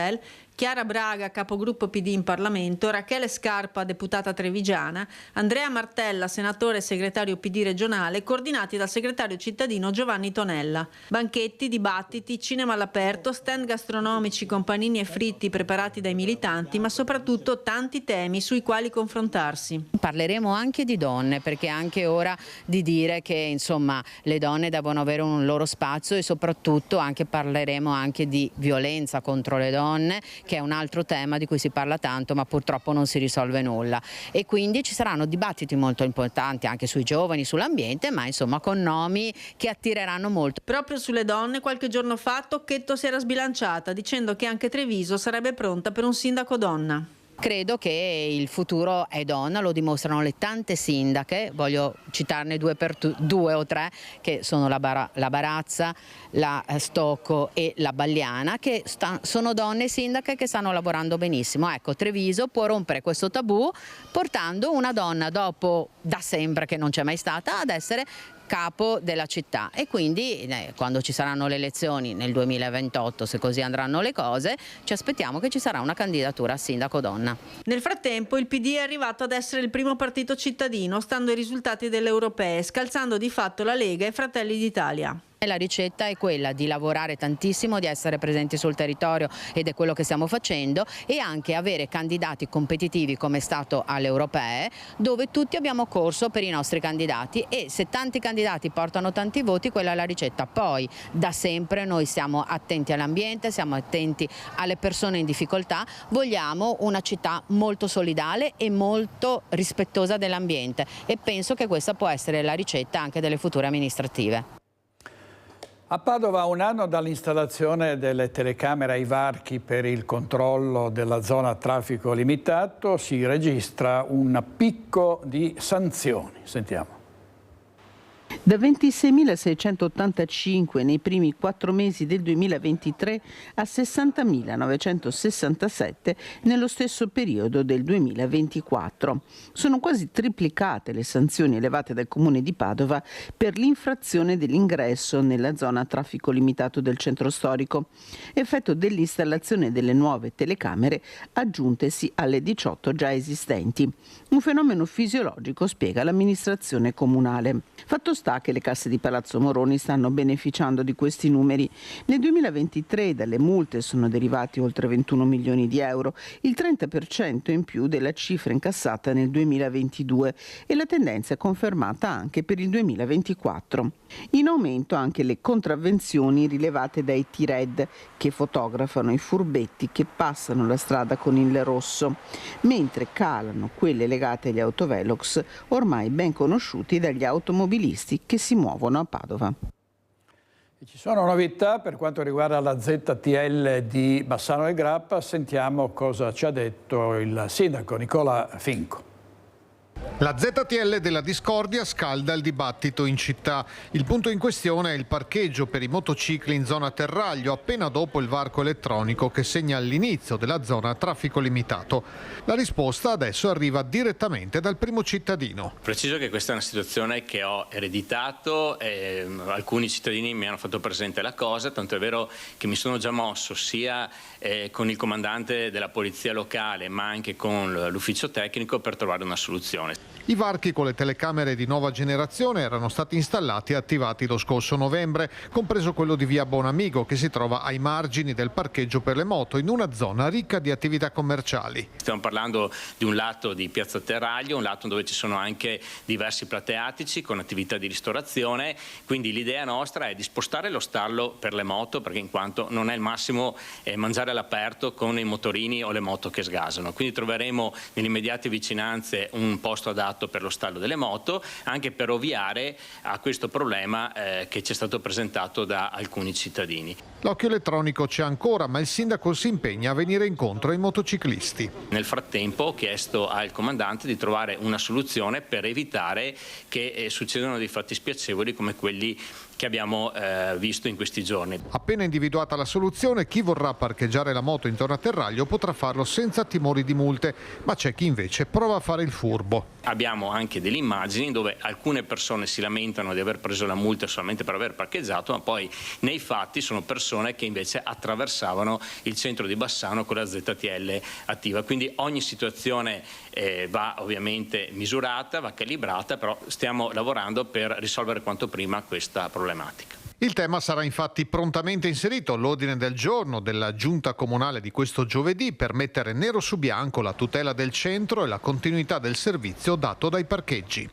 [SPEAKER 10] Chiara Braga, capogruppo PD in Parlamento, Rachele Scarpa, deputata trevigiana, Andrea Martella, senatore e segretario PD regionale, coordinati dal segretario cittadino Giovanni Tonella. Banchetti, dibattiti, cinema all'aperto, stand gastronomici con panini e fritti preparati dai militanti, ma soprattutto tanti temi sui quali confrontarsi.
[SPEAKER 9] Parleremo anche di donne, perché è anche ora di dire che, insomma, le donne devono avere un loro spazio, e soprattutto parleremo anche di violenza contro le donne, donne, che è un altro tema di cui si parla tanto ma purtroppo non si risolve nulla, e quindi ci saranno dibattiti molto importanti anche sui giovani, sull'ambiente, ma insomma con nomi che attireranno molto.
[SPEAKER 10] Proprio sulle donne qualche giorno fa Tocchetto si era sbilanciata dicendo che anche Treviso sarebbe pronta per un sindaco donna.
[SPEAKER 9] Credo che il futuro è donna, lo dimostrano le tante sindache, voglio citarne due o tre, che sono la Barazza, la Stocco e la Bagliana, che sono donne sindache che stanno lavorando benissimo. Ecco, Treviso può rompere questo tabù portando una donna, dopo da sempre che non c'è mai stata, ad essere capo della città, e quindi quando ci saranno le elezioni nel 2028, se così andranno le cose, ci aspettiamo che ci sarà una candidatura a sindaco donna.
[SPEAKER 10] Nel frattempo il PD è arrivato ad essere il primo partito cittadino, stando ai risultati delle europee, scalzando di fatto la Lega e Fratelli d'Italia.
[SPEAKER 9] La ricetta è quella di lavorare tantissimo, di essere presenti sul territorio, ed è quello che stiamo facendo, e anche avere candidati competitivi come è stato alle europee, dove tutti abbiamo corso per i nostri candidati, e se tanti candidati portano tanti voti, quella è la ricetta. Poi da sempre noi siamo attenti all'ambiente, siamo attenti alle persone in difficoltà, vogliamo una città molto solidale e molto rispettosa dell'ambiente, e penso che questa può essere la ricetta anche delle future amministrative.
[SPEAKER 1] A Padova, a un anno dall'installazione delle telecamere ai varchi per il controllo della zona a traffico limitato, si registra un picco di sanzioni. Sentiamo.
[SPEAKER 19] Da 26.685 nei primi 4 mesi del 2023 a 60.967 nello stesso periodo del 2024. Sono quasi triplicate le sanzioni elevate dal Comune di Padova per l'infrazione dell'ingresso nella zona a traffico limitato del centro storico, effetto dell'installazione delle nuove telecamere aggiuntesi alle 18 già esistenti. Un fenomeno fisiologico, spiega l'amministrazione comunale. Fatto sta che le casse di Palazzo Moroni stanno beneficiando di questi numeri. Nel 2023 dalle multe sono derivati oltre 21 milioni di euro, il 30% in più della cifra incassata nel 2022, e la tendenza è confermata anche per il 2024. In aumento anche le contravvenzioni rilevate dai T-Red, che fotografano i furbetti che passano la strada con il rosso, mentre calano quelle legate agli autovelox, ormai ben conosciuti dagli automobilisti che si muovono a Padova.
[SPEAKER 1] Ci sono novità per quanto riguarda la ZTL di Bassano del Grappa. Sentiamo cosa ci ha detto il sindaco Nicola Finco.
[SPEAKER 3] La ZTL della discordia scalda il dibattito in città. Il punto in questione è il parcheggio per i motocicli in zona Terraglio, appena dopo il varco elettronico che segna l'inizio della zona a traffico limitato. La risposta adesso arriva direttamente dal primo cittadino.
[SPEAKER 11] Preciso che questa è una situazione che ho ereditato, alcuni cittadini mi hanno fatto presente la cosa, tanto è vero che mi sono già mosso sia con il comandante della polizia locale ma anche con l'ufficio tecnico per trovare una soluzione.
[SPEAKER 3] I varchi con le telecamere di nuova generazione erano stati installati e attivati lo scorso novembre, compreso quello di via Bonamigo, che si trova ai margini del parcheggio per le moto, in una zona ricca di attività commerciali.
[SPEAKER 11] Stiamo parlando di un lato di piazza Terraglio, un lato dove ci sono anche diversi plateatici con attività di ristorazione, quindi l'idea nostra è di spostare lo stallo per le moto, perché in quanto non è il massimo mangiare all'aperto con i motorini o le moto che sgasano, quindi troveremo nelle immediate vicinanze un posto adatto per lo stallo delle moto, anche per ovviare a questo problema che ci è stato presentato da alcuni cittadini.
[SPEAKER 3] L'occhio elettronico c'è ancora, ma il sindaco si impegna a venire incontro ai motociclisti.
[SPEAKER 11] Nel frattempo ho chiesto al comandante di trovare una soluzione per evitare che succedano dei fatti spiacevoli come quelli che abbiamo visto in questi giorni.
[SPEAKER 3] Appena individuata la soluzione, chi vorrà parcheggiare la moto intorno a Terraglio potrà farlo senza timori di multe, ma c'è chi invece prova a fare il furbo.
[SPEAKER 11] Abbiamo anche delle immagini dove alcune persone si lamentano di aver preso la multa solamente per aver parcheggiato, ma poi nei fatti sono persone che invece attraversavano il centro di Bassano con la ZTL attiva. Quindi ogni situazione va ovviamente misurata, va calibrata, però stiamo lavorando per risolvere quanto prima questa problematica.
[SPEAKER 3] Il tema sarà infatti prontamente inserito all'ordine del giorno della Giunta Comunale di questo giovedì per mettere nero su bianco la tutela del centro e la continuità del servizio dato dai parcheggi.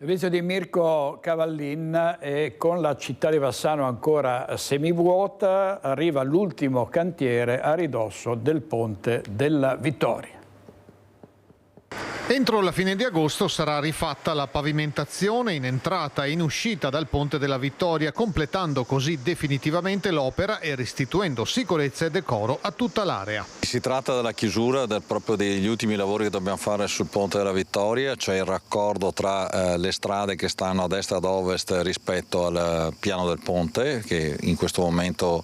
[SPEAKER 1] Servizio di Mirko Cavallin, e con la città di Bassano ancora semivuota arriva l'ultimo cantiere a ridosso del ponte della Vittoria.
[SPEAKER 3] Entro la fine di agosto sarà rifatta la pavimentazione in entrata e in uscita dal Ponte della Vittoria, completando così definitivamente l'opera e restituendo sicurezza e decoro a tutta l'area.
[SPEAKER 12] Si tratta della chiusura proprio degli ultimi lavori che dobbiamo fare sul Ponte della Vittoria, cioè il raccordo tra le strade che stanno a destra e ad ovest rispetto al piano del ponte, che in questo momento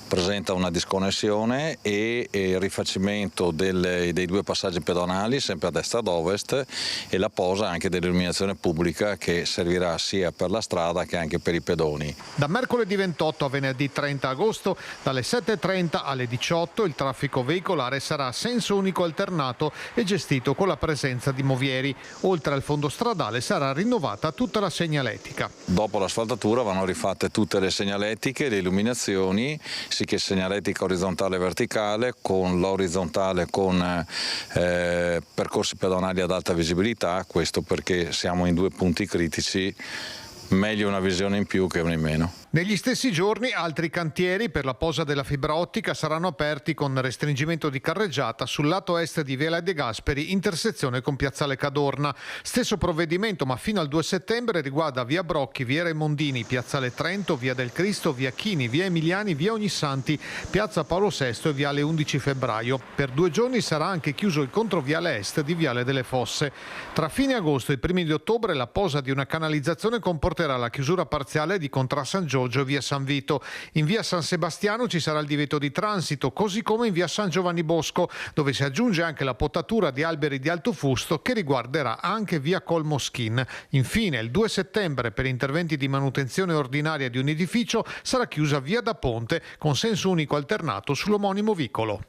[SPEAKER 12] presenta una disconnessione, e il rifacimento dei due passaggi pedonali, sempre a destra e ad ovest, e la posa anche dell'illuminazione pubblica, che servirà sia per la strada che anche per i pedoni.
[SPEAKER 3] Da mercoledì 28 a venerdì 30 agosto, dalle 7:30 alle 18, il traffico veicolare sarà a senso unico alternato e gestito con la presenza di movieri. Oltre al fondo stradale sarà rinnovata tutta la segnaletica.
[SPEAKER 12] Dopo l'asfaltatura vanno rifatte tutte le segnaletiche, le illuminazioni, sì che segnaletica orizzontale e verticale, con l'orizzontale con percorsi pedonali ad alta visibilità, questo perché siamo in due punti critici, meglio una visione in più che una in meno.
[SPEAKER 3] Negli stessi giorni altri cantieri per la posa della fibra ottica saranno aperti con restringimento di carreggiata sul lato est di Via De Gasperi, intersezione con Piazzale Cadorna. Stesso provvedimento, ma fino al 2 settembre, riguarda Via Brocchi, Via Raimondini, Piazzale Trento, Via del Cristo, Via Chini, Via Emiliani, Via Ognissanti, Piazza Paolo VI e Viale 11 Febbraio. Per 2 giorni sarà anche chiuso il controviale est di Viale delle Fosse. Tra fine agosto e i primi di ottobre la posa di una canalizzazione comporterà la chiusura parziale di Contra San Giorgio e Via San Vito. In Via San Sebastiano ci sarà il divieto di transito, così come in Via San Giovanni Bosco, dove si aggiunge anche la potatura di alberi di alto fusto che riguarderà anche Via Colmoschin. Infine, il 2 settembre, per interventi di manutenzione ordinaria di un edificio, sarà chiusa Via da Ponte con senso unico alternato sull'omonimo vicolo.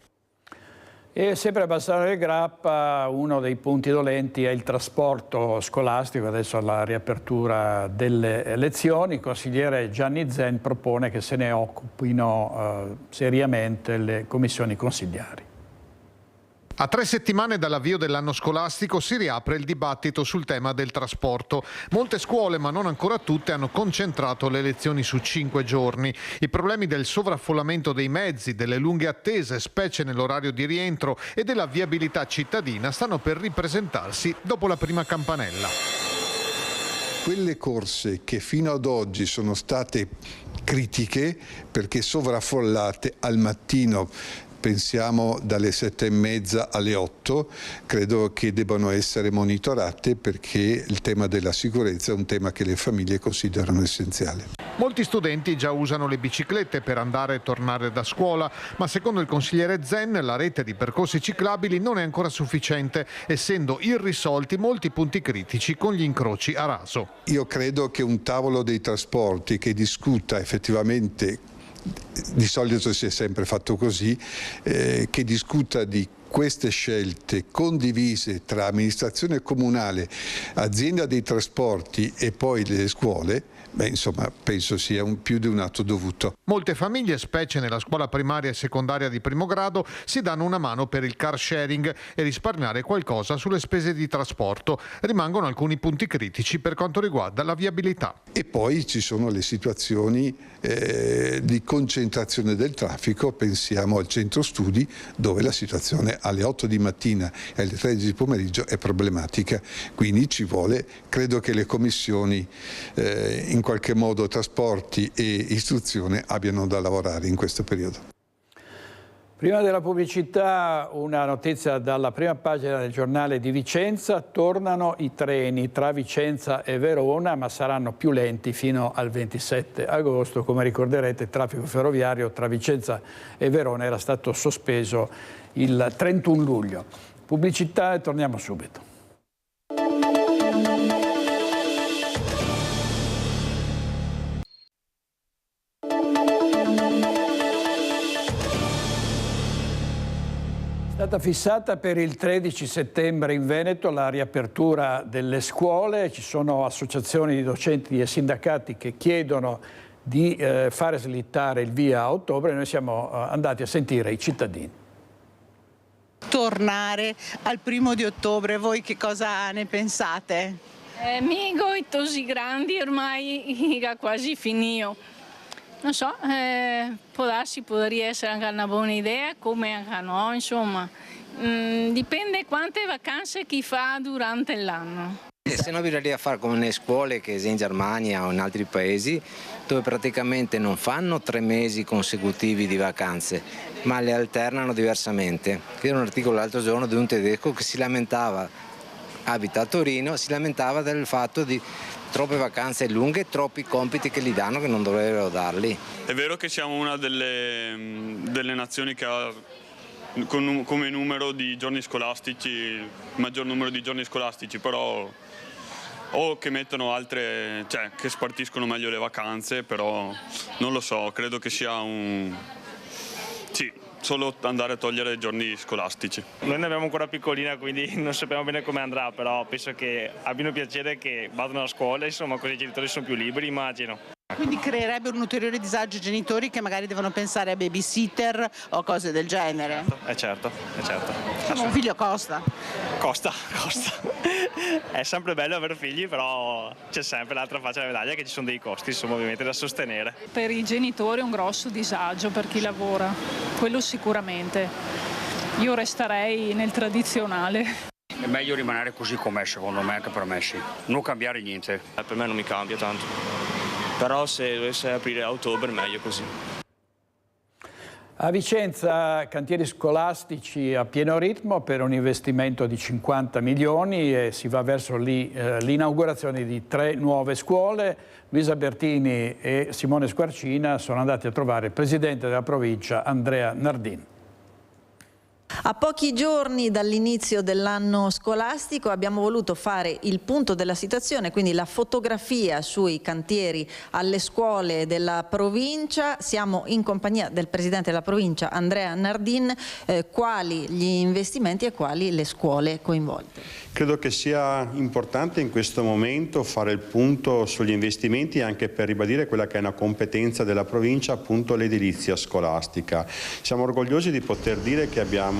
[SPEAKER 1] E sempre a Bassano del Grappa uno dei punti dolenti è il trasporto scolastico. Adesso alla riapertura delle lezioni il consigliere Gianni Zen propone che se ne occupino seriamente le commissioni consigliari.
[SPEAKER 3] A 3 settimane dall'avvio dell'anno scolastico si riapre il dibattito sul tema del trasporto. Molte scuole, ma non ancora tutte, hanno concentrato le lezioni su 5 giorni. I problemi del sovraffollamento dei mezzi, delle lunghe attese, specie nell'orario di rientro, e della viabilità cittadina stanno per ripresentarsi dopo la prima campanella.
[SPEAKER 13] Quelle corse che fino ad oggi sono state critiche perché sovraffollate al mattino, pensiamo dalle 7:30 alle 8, credo che debbano essere monitorate, perché il tema della sicurezza è un tema che le famiglie considerano essenziale.
[SPEAKER 3] Molti studenti già usano le biciclette per andare e tornare da scuola, ma secondo il consigliere Zen la rete di percorsi ciclabili non è ancora sufficiente, essendo irrisolti molti punti critici con gli incroci a raso.
[SPEAKER 13] Io credo che un tavolo dei trasporti che discuta effettivamente, di solito si è sempre fatto così, che discuta di queste scelte condivise tra amministrazione comunale, azienda dei trasporti e poi le scuole, insomma, penso sia più di un atto dovuto.
[SPEAKER 3] Molte famiglie, specie nella scuola primaria e secondaria di primo grado, si danno una mano per il car sharing e risparmiare qualcosa sulle spese di trasporto. Rimangono alcuni punti critici per quanto riguarda la viabilità.
[SPEAKER 13] E poi ci sono le situazioni di concentrazione del traffico. Pensiamo al centro studi, dove la situazione alle 8 di mattina e alle 13 di pomeriggio è problematica. Quindi ci vuole, credo che le commissioni in qualche modo trasporti e istruzione abbiano da lavorare in questo periodo.
[SPEAKER 1] Prima della pubblicità una notizia dalla prima pagina del giornale di Vicenza. Tornano i treni tra Vicenza e Verona, ma saranno più lenti fino al 27 agosto. Come ricorderete, il traffico ferroviario tra Vicenza e Verona era stato sospeso il 31 luglio. Pubblicità e torniamo subito. È stata fissata per il 13 settembre in Veneto la riapertura delle scuole. Ci sono associazioni di docenti e sindacati che chiedono di fare slittare il via a ottobre. Noi siamo andati a sentire i cittadini.
[SPEAKER 14] Tornare al 1° di ottobre, voi che cosa ne pensate? Amico, i tosi grandi ormai quasi finito. Non so, può darsi, potrebbe essere anche una buona idea, come anche no, insomma. Dipende quante vacanze chi fa durante l'anno.
[SPEAKER 15] Se no bisognerebbe fare come nelle scuole che sia in Germania o in altri paesi, dove praticamente non fanno 3 mesi consecutivi di vacanze, ma le alternano diversamente. C'era un articolo l'altro giorno di un tedesco che si lamentava, abita a Torino, si lamentava del fatto di troppe vacanze lunghe e troppi compiti che gli danno che non dovrebbero darli.
[SPEAKER 17] È vero che siamo una delle nazioni che ha come numero di giorni scolastici, il maggior numero di giorni scolastici, però o che mettono altre, cioè che spartiscono meglio le vacanze, però non lo so, credo che sia solo andare a togliere i giorni scolastici.
[SPEAKER 18] Noi ne abbiamo ancora piccolina, quindi non sappiamo bene come andrà, però penso che abbiano piacere che vadano a scuola, insomma, così i genitori sono più liberi, immagino.
[SPEAKER 25] Quindi creerebbe un ulteriore disagio ai genitori che magari devono pensare a babysitter o cose del genere.
[SPEAKER 18] Certo.
[SPEAKER 25] Un figlio costa.
[SPEAKER 18] Costa. È sempre bello avere figli, però c'è sempre l'altra faccia della medaglia che ci sono dei costi, insomma, ovviamente da sostenere.
[SPEAKER 26] Per i genitori è un grosso disagio per chi lavora, quello sicuramente. Io resterei nel tradizionale.
[SPEAKER 27] È meglio rimanere così com'è, secondo me, anche per me sì. Non cambiare niente.
[SPEAKER 18] Per me non mi cambia tanto. Però se dovesse aprire a ottobre meglio così.
[SPEAKER 1] A Vicenza cantieri scolastici a pieno ritmo per un investimento di 50 milioni e si va verso l'inaugurazione di 3 nuove scuole. Luisa Bertini e Simone Squarcina sono andati a trovare il presidente della provincia Andrea Nardin.
[SPEAKER 20] A pochi giorni dall'inizio dell'anno scolastico abbiamo voluto fare il punto della situazione, quindi la fotografia sui cantieri alle scuole della provincia. Siamo in compagnia del presidente della provincia Andrea Nardin. Quali gli investimenti e quali le scuole coinvolte?
[SPEAKER 28] Credo che sia importante in questo momento fare il punto sugli investimenti anche per ribadire quella che è una competenza della provincia, appunto l'edilizia scolastica. Siamo orgogliosi di poter dire che abbiamo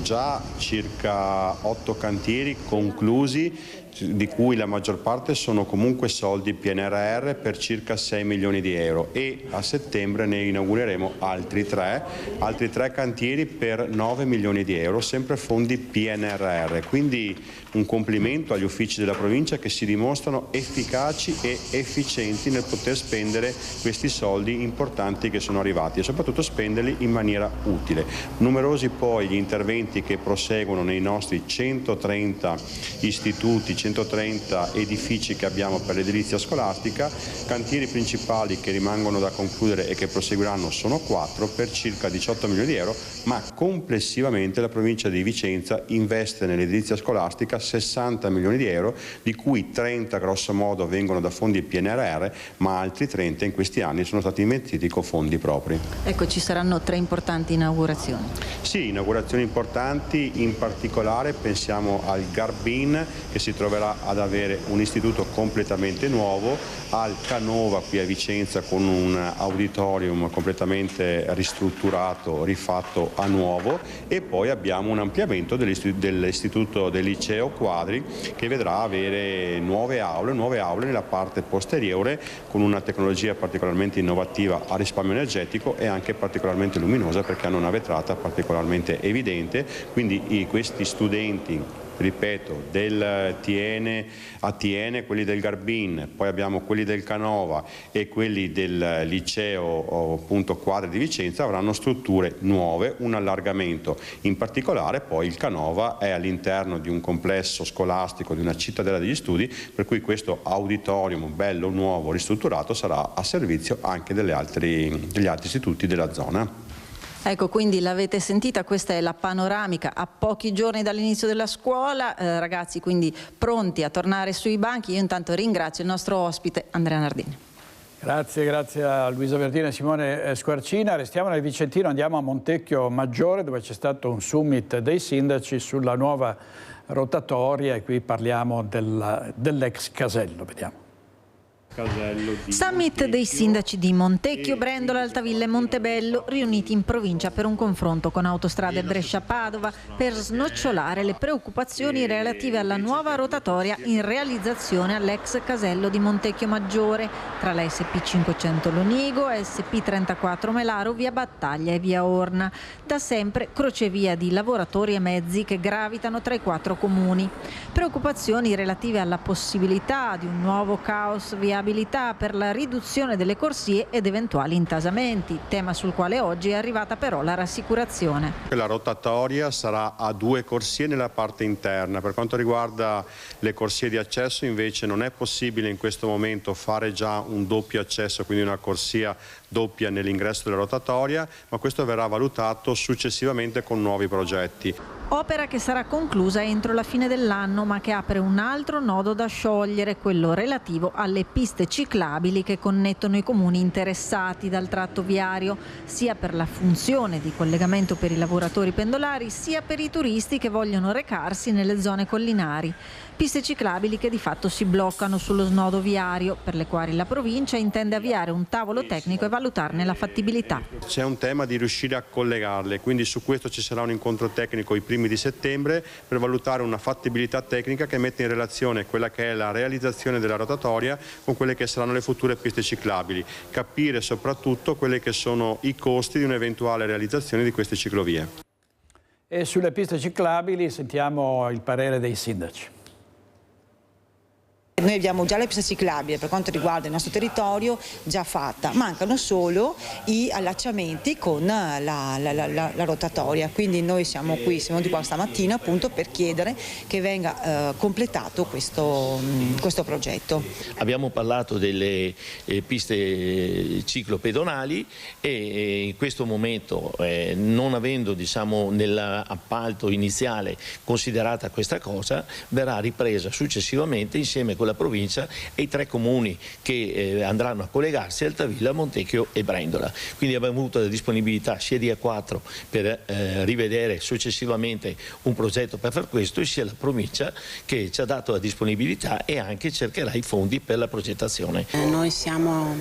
[SPEAKER 28] già circa 8 cantieri conclusi, di cui la maggior parte sono comunque soldi PNRR per circa 6 milioni di euro e a settembre ne inaugureremo altri 3 cantieri per 9 milioni di euro, sempre fondi PNRR. Quindi un complimento agli uffici della provincia che si dimostrano efficaci e efficienti nel poter spendere questi soldi importanti che sono arrivati e soprattutto spenderli in maniera utile. Numerosi poi gli interventi che proseguono nei nostri 130 istituti, 130 edifici che abbiamo per l'edilizia scolastica. Cantieri principali che rimangono da concludere e che proseguiranno sono 4 per circa 18 milioni di euro, ma complessivamente la provincia di Vicenza investe nell'edilizia scolastica 60 milioni di euro, di cui 30 grosso modo vengono da fondi PNRR, ma altri 30 in questi anni sono stati investiti con fondi propri.
[SPEAKER 20] Ecco, ci saranno 3 importanti inaugurazioni.
[SPEAKER 28] Sì, inaugurazioni importanti, in particolare pensiamo al Garbin che si troverà ad avere un istituto completamente nuovo, al Canova qui a Vicenza con un auditorium completamente ristrutturato, rifatto a nuovo, e poi abbiamo un ampliamento dell'istituto del liceo Quadri che vedrà avere nuove aule nella parte posteriore con una tecnologia particolarmente innovativa a risparmio energetico e anche particolarmente luminosa perché hanno una vetrata particolarmente evidente, quindi questi studenti, ripeto, del ATN, quelli del Garbin, poi abbiamo quelli del Canova e quelli del liceo appunto Quadri di Vicenza avranno strutture nuove, un allargamento. In particolare poi il Canova è all'interno di un complesso scolastico, di una cittadella degli studi, per cui questo auditorium bello, nuovo, ristrutturato sarà a servizio anche degli altri istituti della zona.
[SPEAKER 20] Ecco, quindi l'avete sentita, questa è la panoramica a pochi giorni dall'inizio della scuola, ragazzi quindi pronti a tornare sui banchi. Io intanto ringrazio il nostro ospite Andrea Nardin.
[SPEAKER 1] Grazie a Luisa Bertini e Simone Squarcina. Restiamo nel Vicentino, andiamo a Montecchio Maggiore dove c'è stato un summit dei sindaci sulla nuova rotatoria e qui parliamo dell'ex casello, vediamo.
[SPEAKER 20] Summit dei sindaci di Montecchio, Brendola, Altavilla e Montebello riuniti in provincia per un confronto con Autostrade Brescia-Padova per snocciolare le preoccupazioni relative alla nuova rotatoria in realizzazione all'ex casello di Montecchio Maggiore tra la SP 500 Lonigo e SP 34 Melaro via Battaglia e via Orna, da sempre crocevia di lavoratori e mezzi che gravitano tra i 4 comuni. Preoccupazioni relative alla possibilità di un nuovo caos viabilità per la riduzione delle corsie ed eventuali intasamenti, tema sul quale oggi è arrivata però la rassicurazione.
[SPEAKER 28] La rotatoria sarà a 2 corsie nella parte interna. Per quanto riguarda le corsie di accesso invece non è possibile in questo momento fare già un doppio accesso, quindi una corsia doppia nell'ingresso della rotatoria, ma questo verrà valutato successivamente con nuovi progetti.
[SPEAKER 20] Opera che sarà conclusa entro la fine dell'anno, ma che apre un altro nodo da sciogliere, quello relativo alle piste ciclabili che connettono i comuni interessati dal tratto viario, sia per la funzione di collegamento per i lavoratori pendolari, sia per i turisti che vogliono recarsi nelle zone collinari. Piste ciclabili che di fatto si bloccano sullo snodo viario, per le quali la provincia intende avviare un tavolo tecnico e valutarne la fattibilità.
[SPEAKER 28] C'è un tema di riuscire a collegarle, quindi su questo ci sarà un incontro tecnico i primi di settembre per valutare una fattibilità tecnica che mette in relazione quella che è la realizzazione della rotatoria con quelle che saranno le future piste ciclabili, capire soprattutto quelli che sono i costi di un'eventuale realizzazione di queste ciclovie.
[SPEAKER 1] E sulle piste ciclabili sentiamo il parere dei sindaci.
[SPEAKER 2] Noi abbiamo già la pista ciclabile per quanto riguarda il nostro territorio già fatta, mancano solo i allacciamenti con la rotatoria, quindi noi siamo di qua stamattina appunto per chiedere che venga completato questo progetto.
[SPEAKER 4] Abbiamo parlato delle piste ciclopedonali e in questo momento non avendo nell'appalto iniziale considerata questa cosa, verrà ripresa successivamente insieme con la provincia e i 3 comuni che andranno a collegarsi, Altavilla, Montecchio e Brendola. Quindi abbiamo avuto la disponibilità sia di A4 per rivedere successivamente un progetto per far questo, sia la provincia che ci ha dato la disponibilità e anche cercherà i fondi per la progettazione.
[SPEAKER 5] Noi siamo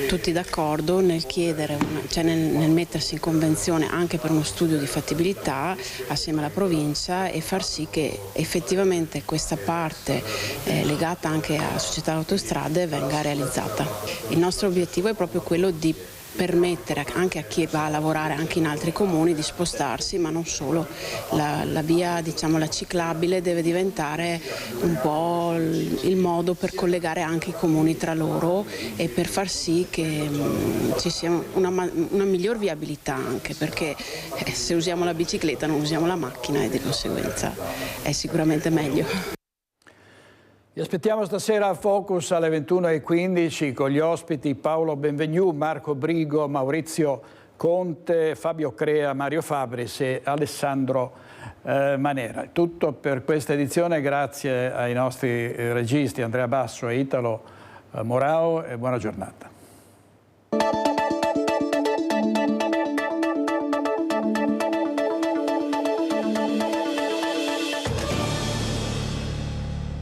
[SPEAKER 5] tutti d'accordo nel chiedere, nel mettersi in convenzione anche per uno studio di fattibilità assieme alla provincia e far sì che effettivamente questa parte legata anche a società autostrade venga realizzata. Il nostro obiettivo è proprio quello di permettere anche a chi va a lavorare anche in altri comuni di spostarsi, ma non solo. La via, la ciclabile deve diventare un po' il modo per collegare anche i comuni tra loro e per far sì che ci sia una miglior viabilità, anche perché se usiamo la bicicletta non usiamo la macchina e di conseguenza è sicuramente meglio.
[SPEAKER 1] Vi aspettiamo stasera a Focus alle 21:15 con gli ospiti Paolo Benvenu, Marco Brigo, Maurizio Conte, Fabio Crea, Mario Fabris e Alessandro Manera. Tutto per questa edizione, grazie ai nostri registi Andrea Basso e Italo Morao e buona giornata.